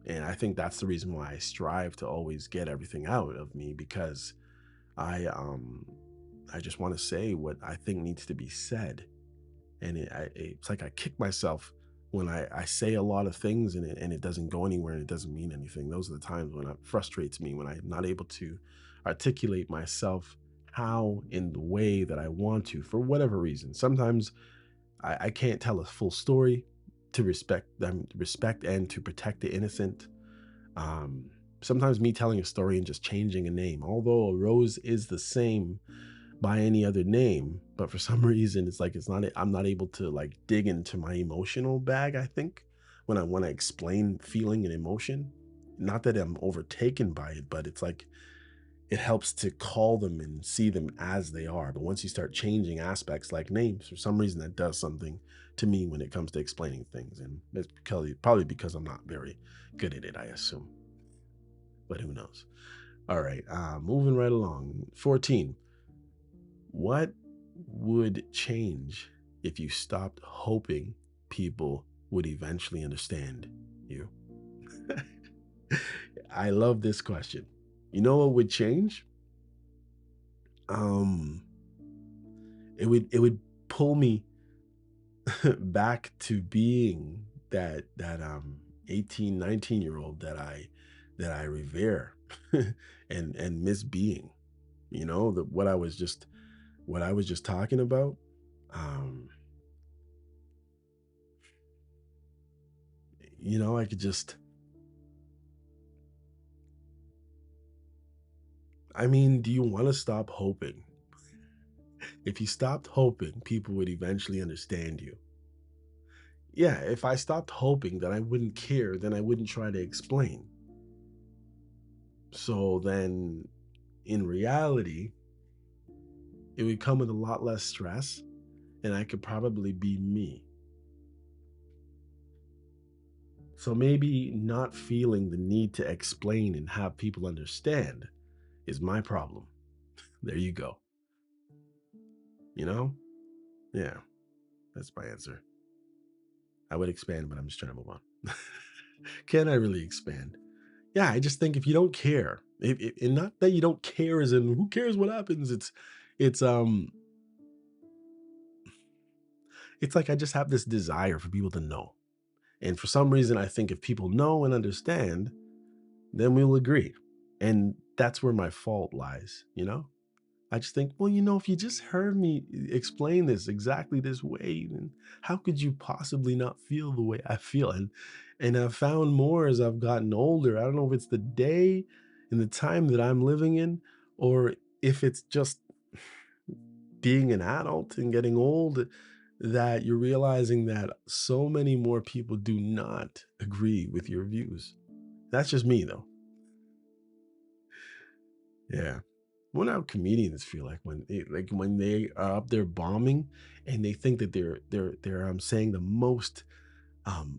And I think that's the reason why I strive to always get everything out of me, because I um I just want to say what I think needs to be said. And it's like I kick myself when I say a lot of things, and it doesn't go anywhere and it doesn't mean anything. Those are the times when it frustrates me, when I'm not able to articulate myself how in the way that I want to for whatever reason. Sometimes I can't tell a full story to respect and to protect the innocent. Um, Sometimes me telling a story and just changing a name, although a rose is the same by any other name, but for some reason it's like I'm not able to like dig into my emotional bag, I think, when I want to explain feeling and emotion. Not that I'm overtaken by it, but it's like it helps to call them and see them as they are. But once you start changing aspects like names, for some reason that does something to me when it comes to explaining things. And it's probably because I'm not very good at it, I assume. But who knows? All right, moving right along. 14. What would change if you stopped hoping people would eventually understand you? I love this question. You know what would change? Um, it would pull me back to being that 18, 19-year old that I revere and miss being. The what I was just talking about. Um, I could just I mean, do you want to stop hoping? If you stopped hoping, people would eventually understand you. Yeah, if I stopped hoping that I wouldn't care, then I wouldn't try to explain. So then in reality, it would come with a lot less stress and I could probably be me. So maybe not feeling the need to explain and have people understand is my problem. There you go. You know? Yeah, that's my answer. I would expand, but I'm just trying to move on. Can I really expand? Yeah, I just think if you don't care, and not that you don't care as in who cares what happens. It's it's like I just have this desire for people to know. And for some reason I think if people know and understand, then we'll agree. And that's where my fault lies? I just think, well, if you just heard me explain this exactly this way, then how could you possibly not feel the way I feel? And I've found more as I've gotten older. I don't know if it's the day and the time that I'm living in, or if it's just being an adult and getting old, that you're realizing that so many more people do not agree with your views. That's just me though. Yeah. Wonder how comedians feel like when they are up there bombing and they think that they're saying the most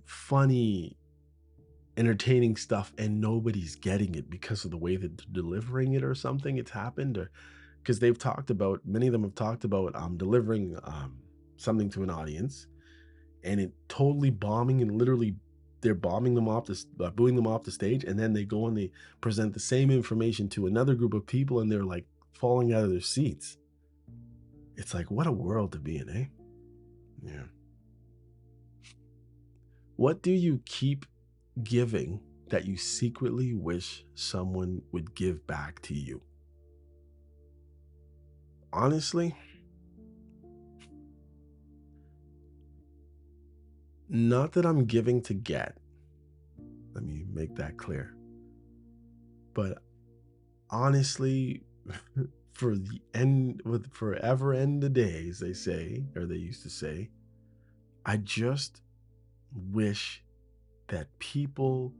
funny, entertaining stuff and nobody's getting it because of the way that they're delivering it or something. It's happened or because they've talked about many of them have talked about delivering something to an audience and it totally bombing and literally they're bombing them off this booing them off the stage and then they go and they present the same information to another group of people and they're like falling out of their seats. It's like what a world to be in, eh? Yeah. What do you keep giving that you secretly wish someone would give back to you? Honestly, not that I'm giving to get, let me make that clear, but honestly, for the end with forever end the days, they say, or they used to say, I just wish that people,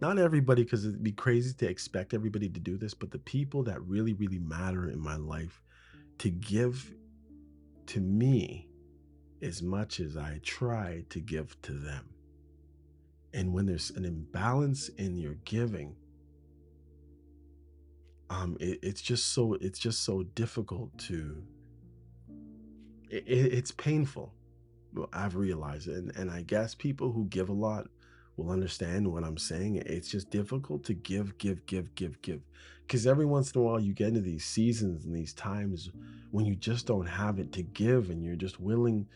not everybody, because it'd be crazy to expect everybody to do this, but the people that really, really matter in my life to give to me as much as I try to give to them. And when there's an imbalance in your giving, it's just so difficult to it's painful. Well, I've realized it, and I guess people who give a lot will understand what I'm saying. It's just difficult to give, because every once in a while you get into these seasons and these times when you just don't have it to give, and you're just waiting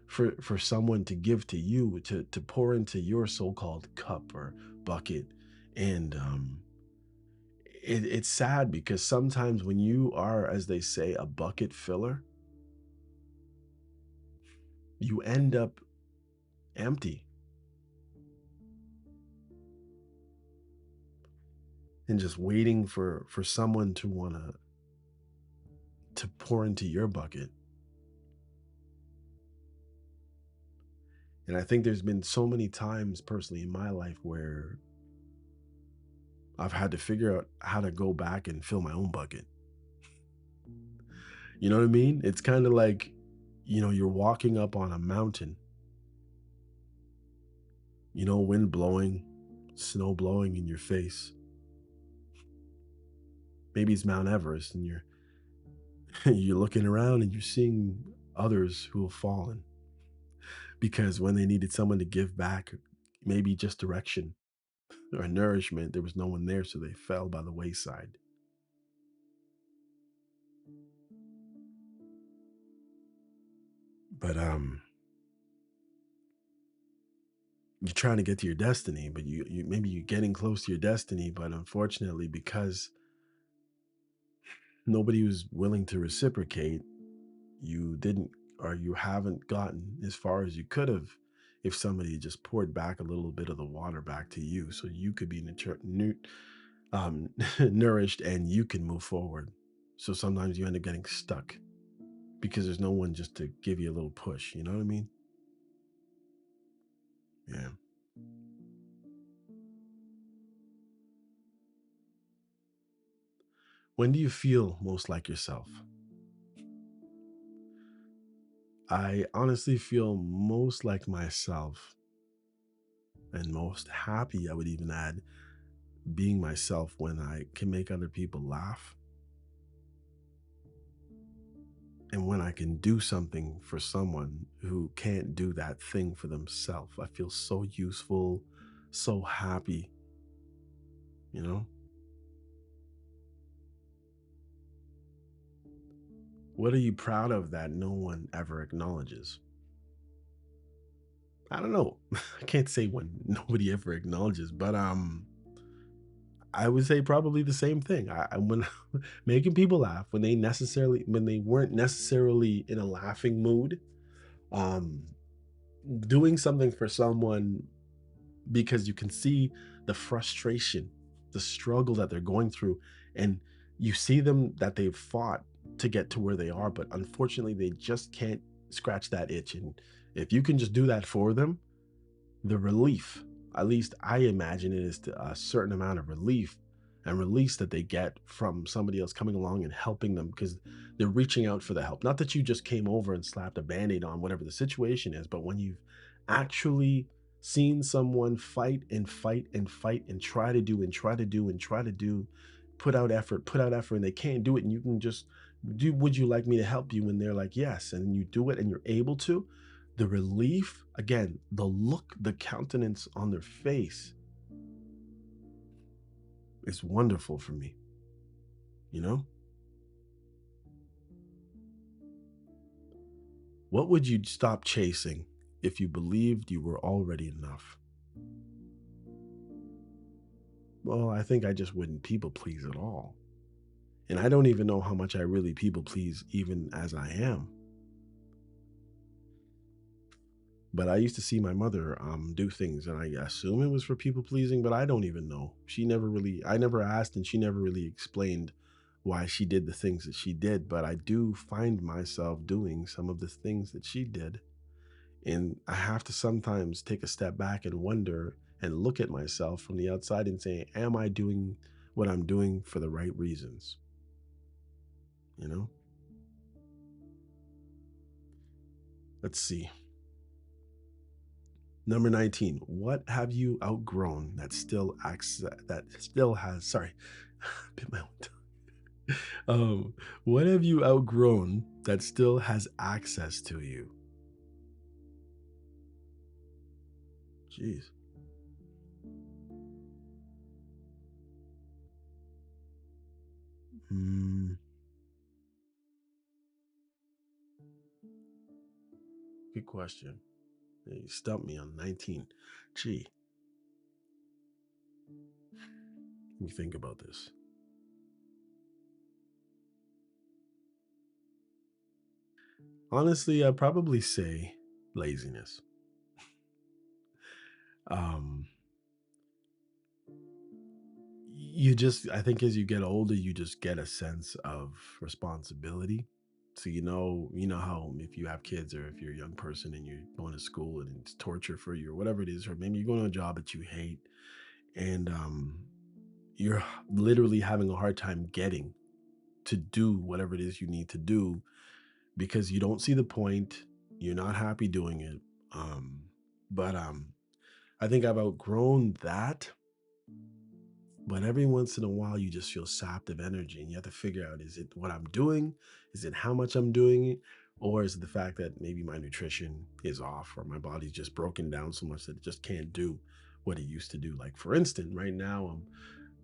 for someone to give to you to pour into your so-called cup or bucket, and it's sad because sometimes when you are, as they say, a bucket filler, you end up empty and just waiting for someone to want to pour into your bucket. And I think there's been so many times personally in my life where I've had to figure out how to go back and fill my own bucket. You know what I mean? It's kind of like, you're walking up on a mountain, wind blowing, snow blowing in your face. Maybe it's Mount Everest and you're you're looking around and you're seeing others who have fallen because when they needed someone to give back maybe just direction or nourishment, there was no one there, so they fell by the wayside. But you're trying to get to your destiny, but you maybe you're getting close to your destiny, but unfortunately, because nobody was willing to reciprocate, you didn't, or you haven't gotten as far as you could have if somebody just poured back a little bit of the water back to you so you could be nourished and you can move forward. So sometimes you end up getting stuck because there's no one just to give you a little push. You know what I mean? Yeah. When do you feel most like yourself? I honestly feel most like myself and most happy, I would even add, being myself when I can make other people laugh and when I can do something for someone who can't do that thing for themselves. I feel so useful, so happy, you know? What are you proud of that no one ever acknowledges? I don't know. I can't say when nobody ever acknowledges, but I would say probably the same thing. I when making people laugh when they weren't necessarily in a laughing mood, um, doing something for someone because you can see the frustration, the struggle that they're going through, and you see them that they've fought to get to where they are, but unfortunately they just can't scratch that itch. And if you can just do that for them, the relief, at least I imagine it is a certain amount of relief and release that they get from somebody else coming along and helping them because they're reaching out for the help. Not that you just came over and slapped a band-aid on whatever the situation is, but when you've actually seen someone fight and fight and fight and try to do and try to do and try to do, put out effort, and they can't do it, and you can just do, would you like me to help you? And they're like, yes, and you do it and you're able to, the relief, again, the look, the countenance on their face is wonderful for me, you know? What would you stop chasing if you believed you were already enough? Well, I think I just wouldn't people please at all. And I don't even know how much I really people please, even as I am. But I used to see my mother do things, and I assume it was for people pleasing, but I don't even know. I never asked, and she never really explained why she did the things that she did. But I do find myself doing some of the things that she did. And I have to sometimes take a step back and wonder and look at myself from the outside and say, am I doing what I'm doing for the right reasons? You know? Let's see. Number 19, what have you outgrown that still acts that still has, sorry, bit my own tongue. What have you outgrown that still has access to you? Jeez. Mm, good question. Yeah, you stumped me on 19. Gee, let me think about this. Honestly, I'd probably say laziness. Um, you just, I think as you get older, you just get a sense of responsibility. So you know how if you have kids or if you're a young person and you're going to school and it's torture for you or whatever it is, or maybe you're going to a job that you hate and you're literally having a hard time getting to do whatever it is you need to do because you don't see the point, you're not happy doing it. Um, but I think I've outgrown that. But every once in a while, you just feel sapped of energy, and you have to figure out: is it what I'm doing? Is it how much I'm doing it? Or is it the fact that maybe my nutrition is off or my body's just broken down so much that it just can't do what it used to do? Like, for instance, right now, I'm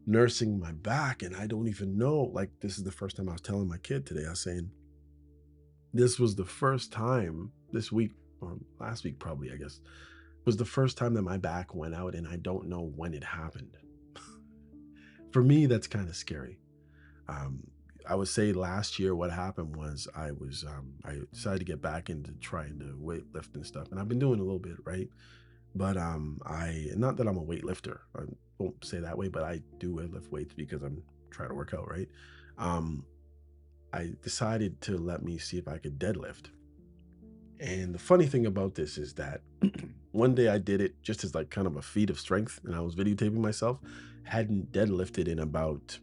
nursing my back, and I don't even know. Like, this is the first time I was telling my kid today, I was saying, this was the first time this week or last week, probably, I guess, was the first time that my back went out, and I don't know when it happened. For me, that's kind of scary. Um, I would say last year, what happened was I decided to get back into trying to weight lift and stuff, and I've been doing a little bit, right? But I not that I'm a weightlifter. I won't say that way, but I do lift weights because I'm trying to work out, right? Um, I decided to let me see if I could deadlift. And the funny thing about this is that one day I did it just as like kind of a feat of strength, and I was videotaping myself. Hadn't deadlifted in about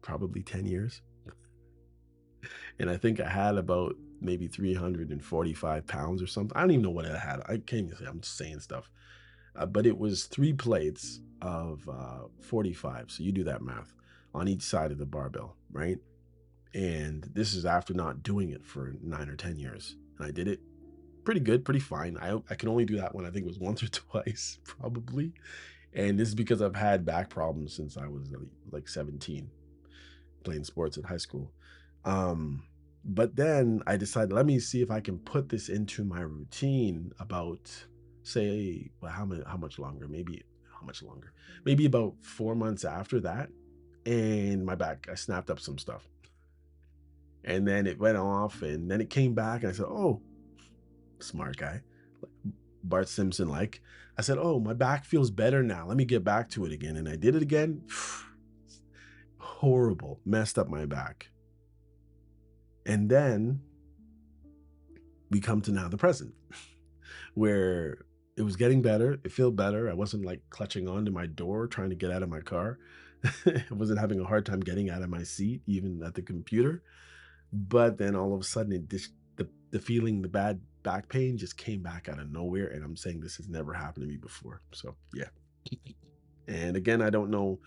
probably 10 years. And I think I had about maybe 345 pounds or something. I don't even know what I had. I can't even say, I'm just saying stuff. But it was three plates of 45. So you do that math on each side of the barbell, right? And this is after not doing it for 9 or 10 years. And I did it pretty good, pretty fine. I can only do that one, I think it was once or twice, probably. And this is because I've had back problems since I was like 17, playing sports at high school. Um, but then I decided, let me see if I can put this into my routine about, say, well, how much longer? Maybe how much longer? Maybe about 4 months after that. And my back, I snapped up some stuff. And then it went off and then it came back. And I said, oh, smart guy. Like Bart Simpson, like. I said, oh, my back feels better now. Let me get back to it again. And I did it again. Horrible. Messed up my back. And then we come to now the present where it was getting better. It felt better. I wasn't like clutching onto my door trying to get out of my car. I wasn't having a hard time getting out of my seat, even at the computer. But then all of a sudden, the feeling, the bad back pain just came back out of nowhere. And I'm saying this has never happened to me before. So, yeah. And again, I don't know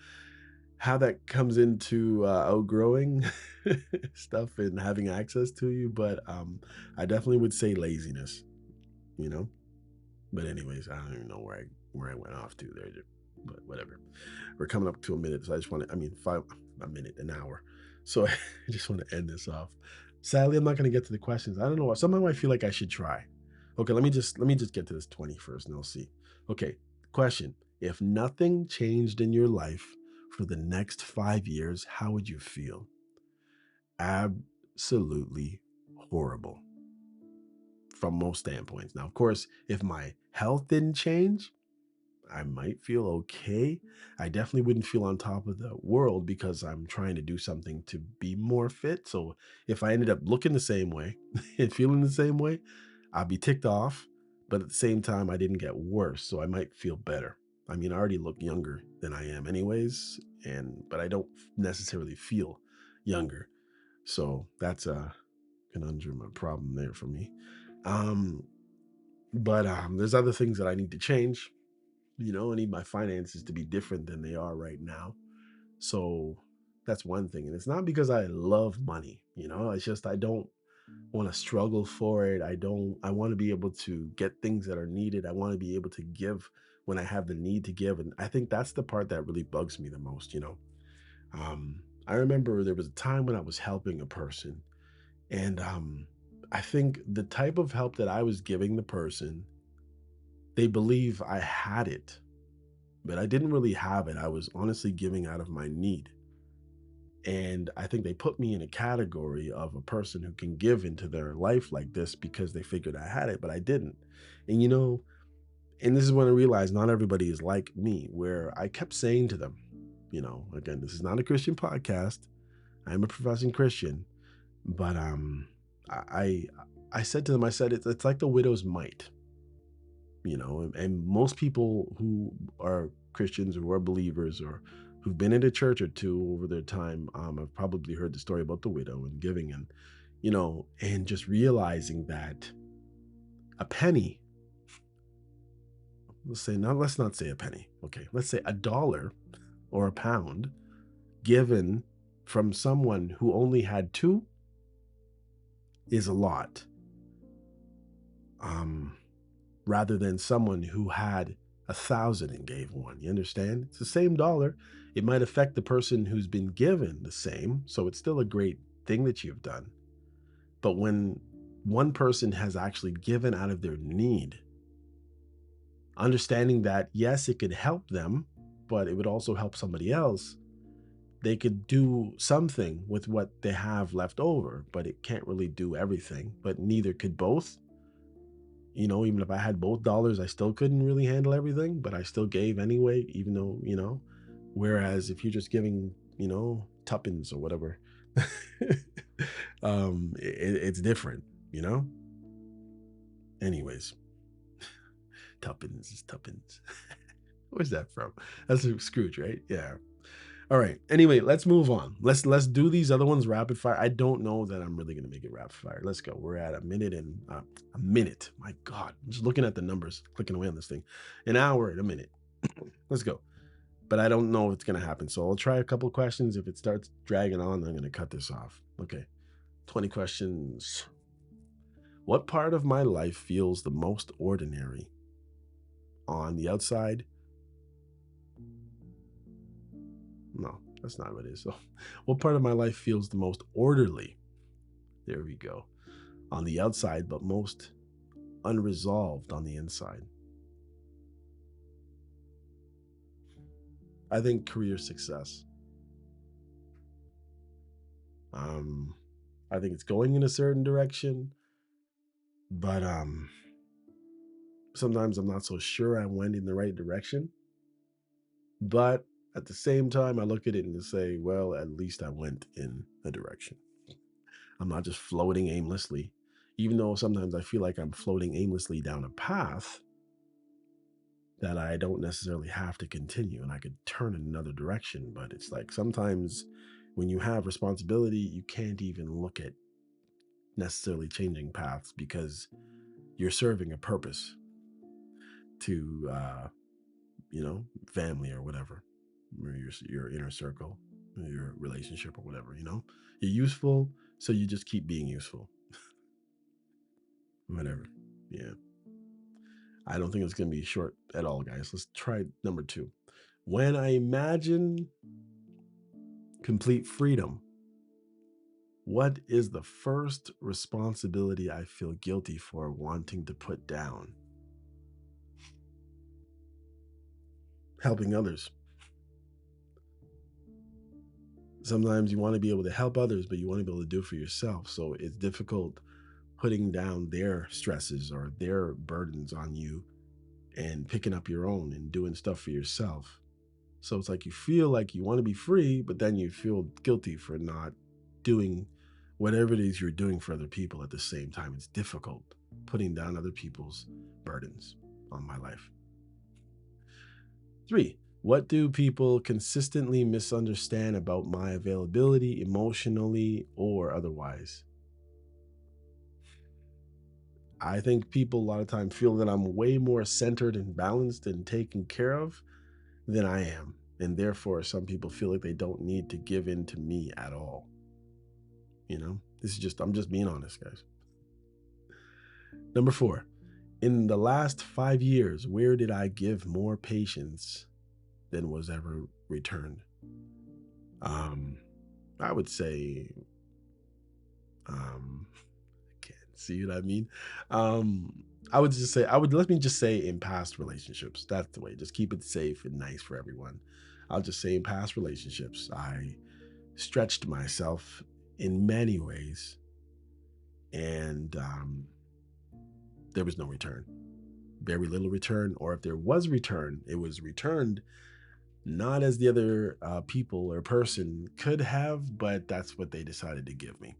how that comes into outgrowing stuff and having access to you, but I definitely would say laziness, you know? But anyways, I don't even know where I went off to there, but whatever. We're coming up to a minute, so I just want to. I mean, a minute, an hour. So I just want to end this off. Sadly, I'm not going to get to the questions. I don't know. Somehow I feel like I should try. Okay, let me just get to this 20 first, and I'll see. Okay, question: if nothing changed in your life for the next 5 years, how would you feel? Absolutely horrible from most standpoints. Now, of course, if my health didn't change, I might feel okay. I definitely wouldn't feel on top of the world because I'm trying to do something to be more fit. So if I ended up looking the same way and feeling the same way, I'd be ticked off. But at the same time, I didn't get worse. So I might feel better. I mean, I already look younger than I am, anyways. But I don't necessarily feel younger. So that's a conundrum, a problem there for me. Um, but there's other things that I need to change. I need my finances to be different than they are right now. So that's one thing. And it's not because I love money, it's just I don't want to struggle for it. I want to be able to get things that are needed. I want to be able to give when I have the need to give. And I think that's the part that really bugs me the most. I remember there was a time when I was helping a person, and I think the type of help that I was giving the person, they believe I had it, but I didn't really have it. I was honestly giving out of my need. And I think they put me in a category of a person who can give into their life like this because they figured I had it, but I didn't. And and this is when I realized not everybody is like me, where I kept saying to them, again, this is not a Christian podcast. I'm a professing Christian, but I I said to them, I said it's like the widow's mite, and most people who are Christians or who are believers or who've been in a church or two over their time have probably heard the story about the widow and giving, and just realizing that a penny, let's not say a penny, okay, let's say a dollar or a pound given from someone who only had two is a lot, um, rather than someone who had 1,000 and gave one. You understand? It's the same dollar. It might affect the person who's been given the same. So it's still a great thing that you've done. But when one person has actually given out of their need, understanding that, yes, it could help them, but it would also help somebody else. They could do something with what they have left over, but it can't really do everything. But neither could both. Even if I had both dollars, I still couldn't really handle everything, but I still gave anyway, even though, whereas if you're just giving, tuppence or whatever, it's different, you know? Anyways, tuppence is tuppence. Where's that from? That's Scrooge, right? Yeah. All right. Anyway, let's move on. Let's do these other ones rapid fire. I don't know that I'm really gonna make it rapid fire. Let's go. We're at a minute. My God, I'm just looking at the numbers, clicking away on this thing. An hour and a minute. Let's go. But I don't know if it's gonna happen. So I'll try a couple questions. If it starts dragging on, I'm gonna cut this off. Okay. 20 questions. What part of my life feels the most ordinary? On the outside? No, that's not what it is. So, what part of my life feels the most orderly? There we go. On the outside, but most unresolved on the inside. I think career success. Um, I think it's going in a certain direction, but sometimes I'm not so sure I went in the right direction. But at the same time, I look at it and say, well, at least I went in a direction. I'm not just floating aimlessly, even though sometimes I feel like I'm floating aimlessly down a path that I don't necessarily have to continue and I could turn in another direction. But it's like sometimes when you have responsibility, you can't even look at necessarily changing paths because you're serving a purpose to, family or whatever, or your inner circle, your relationship or whatever, you're useful. So you just keep being useful, whatever. Yeah. I don't think it's going to be short at all, guys. Let's try number two. When I imagine complete freedom, what is the first responsibility I feel guilty for wanting to put down? Helping others. Sometimes you want to be able to help others, but you want to be able to do it for yourself. So it's difficult putting down their stresses or their burdens on you and picking up your own and doing stuff for yourself. So it's like you feel like you want to be free, but then you feel guilty for not doing whatever it is you're doing for other people at the same time. It's difficult putting down other people's burdens on my life. 3, what do people consistently misunderstand about my availability emotionally or otherwise? I think people a lot of time feel that I'm way more centered and balanced and taken care of than I am. And therefore, some people feel like they don't need to give in to me at all. I'm just being honest, guys. Number 4, in the last 5 years, where did I give more patience than was ever returned? Um, I would say, um, can't see what I mean. Um, let me just say in past relationships. That's the way. Just keep it safe and nice for everyone. I'll just say in past relationships, I stretched myself in many ways, and there was no return. Very little return, or if there was return, it was returned not as the other people or person could have, but that's what they decided to give me.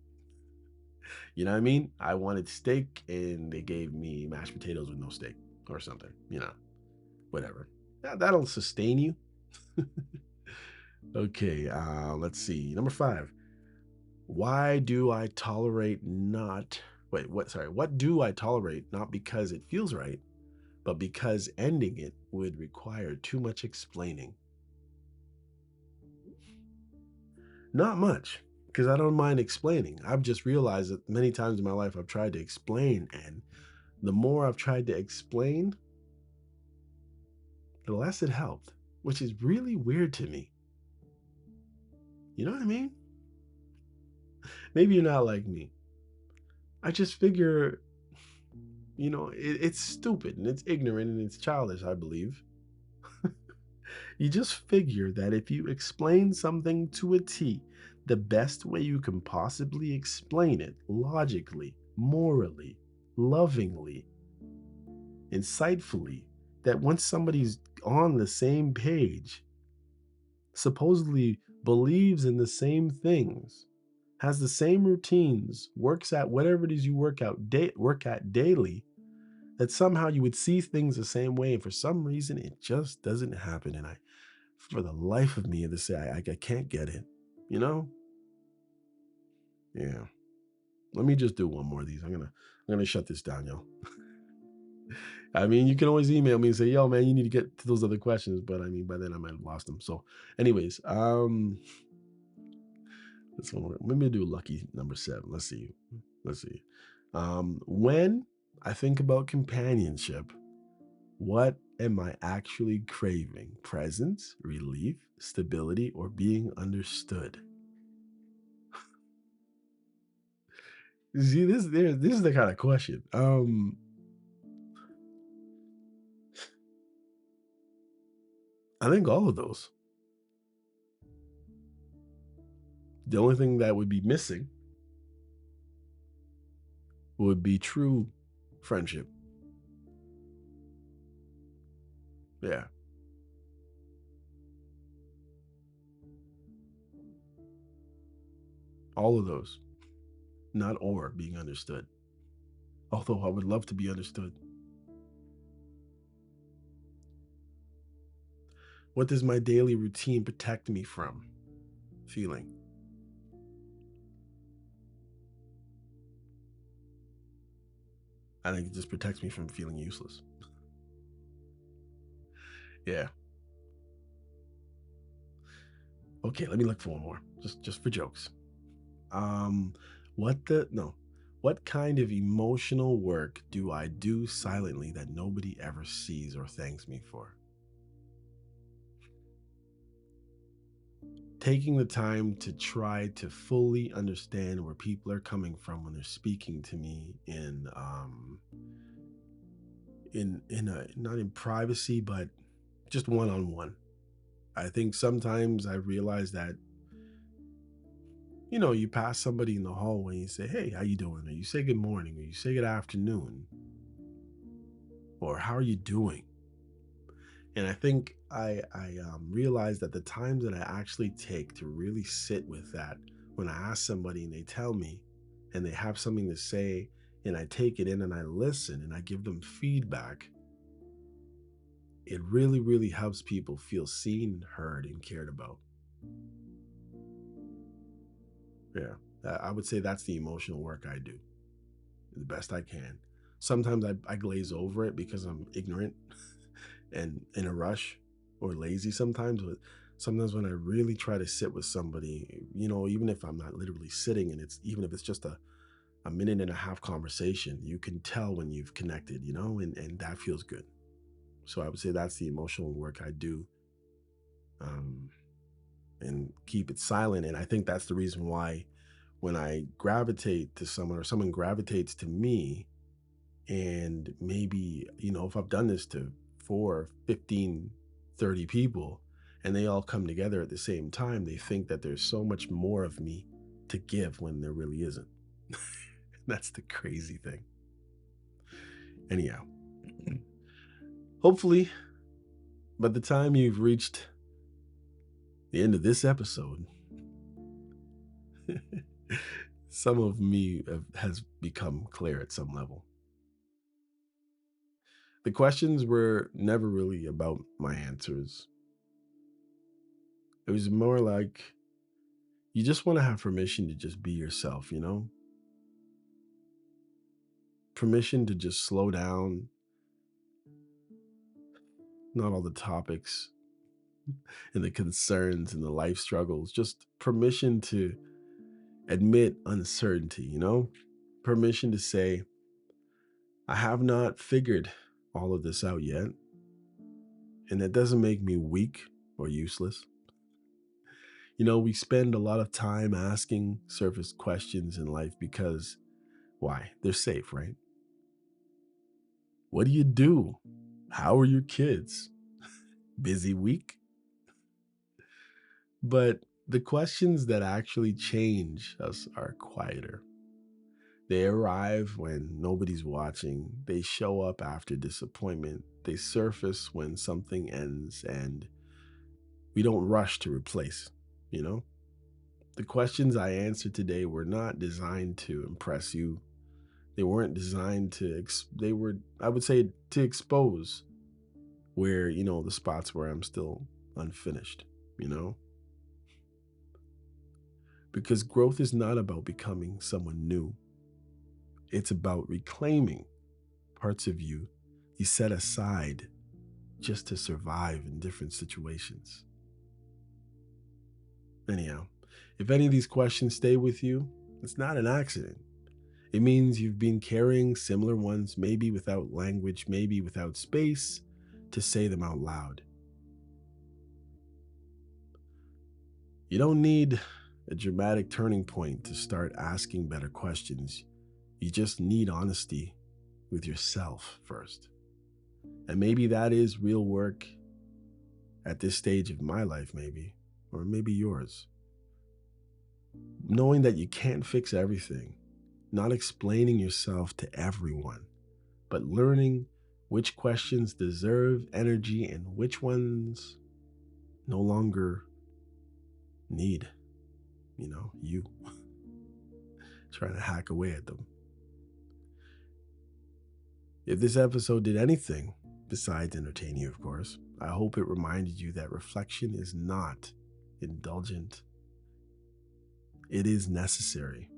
You know what I mean? I wanted steak, and they gave me mashed potatoes with no steak or something. Whatever. That'll sustain you. Okay, let's see. Number 5. Why do I tolerate not wait, what sorry, what do I tolerate not because it feels right, but because ending it would require too much explaining? Not much, because I don't mind explaining. I've just realized that many times in my life I've tried to explain, and the more I've tried to explain, the less it helped, which is really weird to me. You know what I mean? Maybe you're not like me. I just figure, it's stupid and it's ignorant and it's childish, I believe. You just figure that if you explain something to a T, the best way you can possibly explain it, logically, morally, lovingly, insightfully, that once somebody's on the same page, supposedly believes in the same things, has the same routines, works at whatever it is you work at daily, that somehow you would see things the same way, and for some reason it just doesn't happen. And I, for the life of me, to say I can't get it. You know? Yeah. Let me just do one more of these. I'm gonna shut this down, yo. I mean, you can always email me and say, "Yo, man, you need to get to those other questions," but I mean, by then I might have lost them. So, anyways, this one, let me do lucky number 7. Let's see. Let's see. When I think about companionship, what am I actually craving? Presence, relief, stability, or being understood? See, this is the kind of question. I think all of those. The only thing that would be missing would be true friendship. Yeah, all of those. Not or being understood. Although I would love to be understood. What does my daily routine protect me from feeling? I think it just protects me from feeling useless. Yeah. Okay, let me look for one more. Just for jokes. Um, what the no. What kind of emotional work do I do silently that nobody ever sees or thanks me for? Taking the time to try to fully understand where people are coming from when they're speaking to me in a not in privacy, but just one on one. I think sometimes I realize that you pass somebody in the hallway and you say, "Hey, how you doing?" Or you say good morning, or you say good afternoon, or how are you doing? And I think I realized that the times that I actually take to really sit with that, when I ask somebody and they tell me, and they have something to say, and I take it in and I listen and I give them feedback, it really, really helps people feel seen, heard, and cared about. Yeah, I would say that's the emotional work I do the best I can. Sometimes I glaze over it because I'm ignorant and in a rush or lazy sometimes, but sometimes when I really try to sit with somebody, even if I'm not literally sitting, and it's even if it's just a minute and a half conversation, you can tell when you've connected, and that feels good. So I would say that's the emotional work I do, um, and keep it silent. And I think that's the reason why when I gravitate to someone or someone gravitates to me, and maybe, if I've done this to 4, 15, 30 people, and they all come together at the same time, they think that there's so much more of me to give when there really isn't. That's the crazy thing. Anyhow, hopefully, by the time you've reached the end of this episode, some of me has become clear at some level. The questions were never really about my answers. It was more like you just want to have permission to just be yourself, Permission to just slow down, not all the topics and the concerns and the life struggles, just permission to admit uncertainty, Permission to say, I have not figured all of this out yet. And that doesn't make me weak or useless. We spend a lot of time asking surface questions in life because why? They're safe, right? What do you do? How are your kids? Busy week? But the questions that actually change us are quieter. They arrive when nobody's watching. They show up after disappointment. They surface when something ends, and we don't rush to replace, The questions I answered today were not designed to impress you. They weren't designed to, they were, I would say, to expose where, the spots where I'm still unfinished, Because growth is not about becoming someone new. It's about reclaiming parts of you set aside just to survive in different situations. Anyhow, if any of these questions stay with you, it's not an accident. It means you've been carrying similar ones, maybe without language, maybe without space to say them out loud. You don't need a dramatic turning point to start asking better questions. You just need honesty with yourself first. And maybe that is real work at this stage of my life, maybe, or maybe yours. Knowing that you can't fix everything, not explaining yourself to everyone, but learning which questions deserve energy and which ones no longer need, you trying to hack away at them. If this episode did anything besides entertain you, of course, I hope it reminded you that reflection is not indulgent. It is necessary.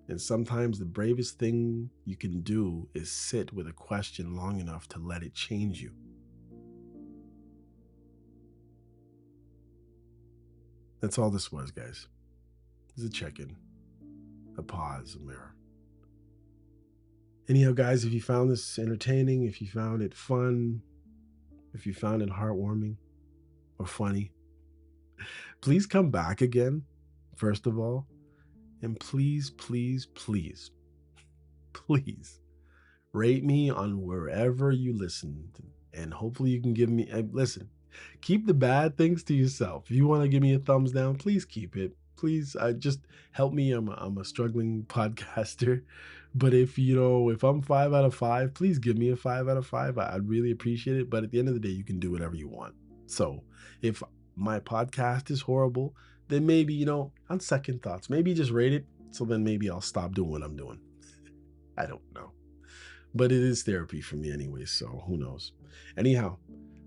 And sometimes the bravest thing you can do is sit with a question long enough to let it change you. That's all this was, guys. It's a check-in, a pause, a mirror. Anyhow, guys, if you found this entertaining, if you found it fun, if you found it heartwarming or funny, please come back again, first of all. And please, please, please, please rate me on wherever you listen. And hopefully you can give me, listen, keep the bad things to yourself. If you want to give me a thumbs down, please keep it. Please, just help me. I'm a struggling podcaster. But if I'm 5 out of 5, please give me a 5 out of 5. I'd really appreciate it. But at the end of the day, you can do whatever you want. So if my podcast is horrible, then maybe, on second thoughts, maybe just rate it. So then maybe I'll stop doing what I'm doing. I don't know. But it is therapy for me anyway, so who knows. Anyhow,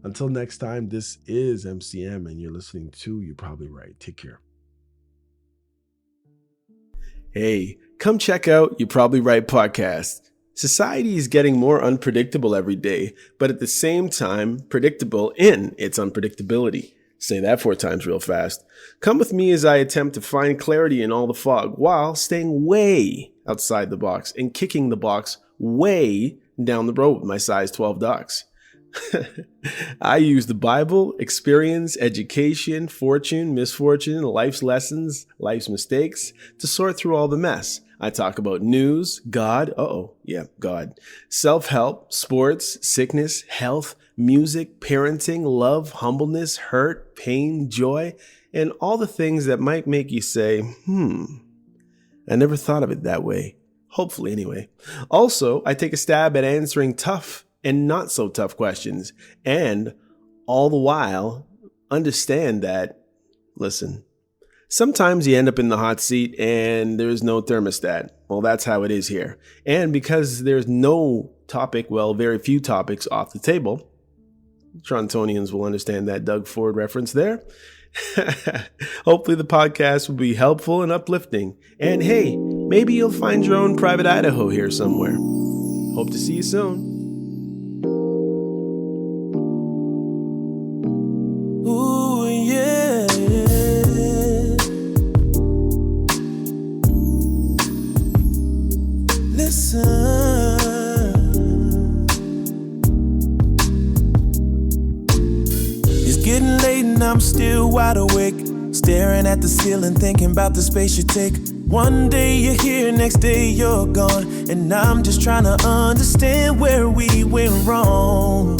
until next time, this is MCM and you're listening to You're Probably Right. Take care. Hey, come check out You're Probably Right podcast. Society is getting more unpredictable every day, but at the same time, predictable in its unpredictability. Say that 4 times real fast. Come with me as I attempt to find clarity in all the fog while staying way outside the box and kicking the box way down the road with my size 12 ducks. I use the Bible, experience, education, fortune, misfortune, life's lessons, life's mistakes to sort through all the mess. I talk about news, God, God, self-help, sports, sickness, health, music, parenting, love, humbleness, hurt, pain, joy, and all the things that might make you say, I never thought of it that way. Hopefully, anyway. Also, I take a stab at answering tough and not so tough questions, and all the while, understand that, listen, sometimes you end up in the hot seat and there's no thermostat. Well, that's how it is here. And because there's no topic, very few topics off the table, Torontonians will understand that Doug Ford reference there. Hopefully the podcast will be helpful and uplifting. And hey, maybe you'll find your own private Idaho here somewhere. Hope to see you soon. Ooh, yeah. Listen. It's getting late and I'm still wide awake, staring at the ceiling, thinking about the space you take. One day you're here, next day you're gone, and I'm just trying to understand where we went wrong.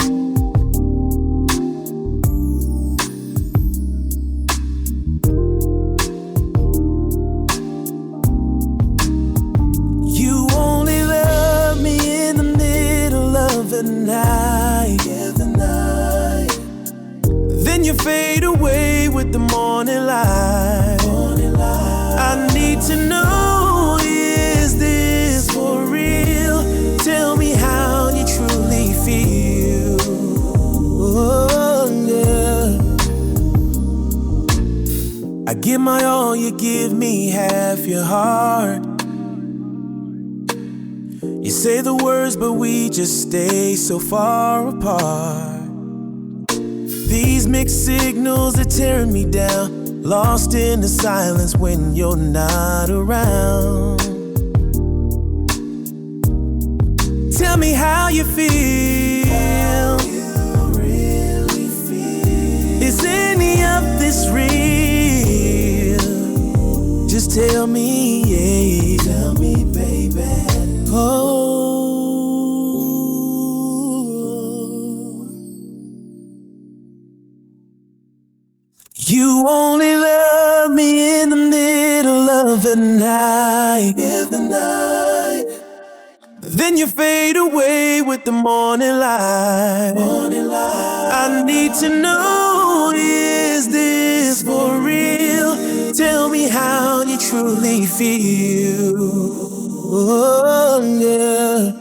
You only love me in the middle of the night, then you fade away with the morning light. I need to know, is this for real? Tell me how you truly feel. Oh, yeah. I give my all, you give me half your heart. You say the words, but we just stay so far apart. These mixed signals are tearing me down, lost in the silence when you're not around. Tell me how you feel. How you really feel. Is any of this real? Just tell me, yeah. Tell me, baby. Oh. You only love me in the middle of the night. Then you fade away with the morning light. I need to know, is this for real? Tell me how you truly feel. Oh, yeah.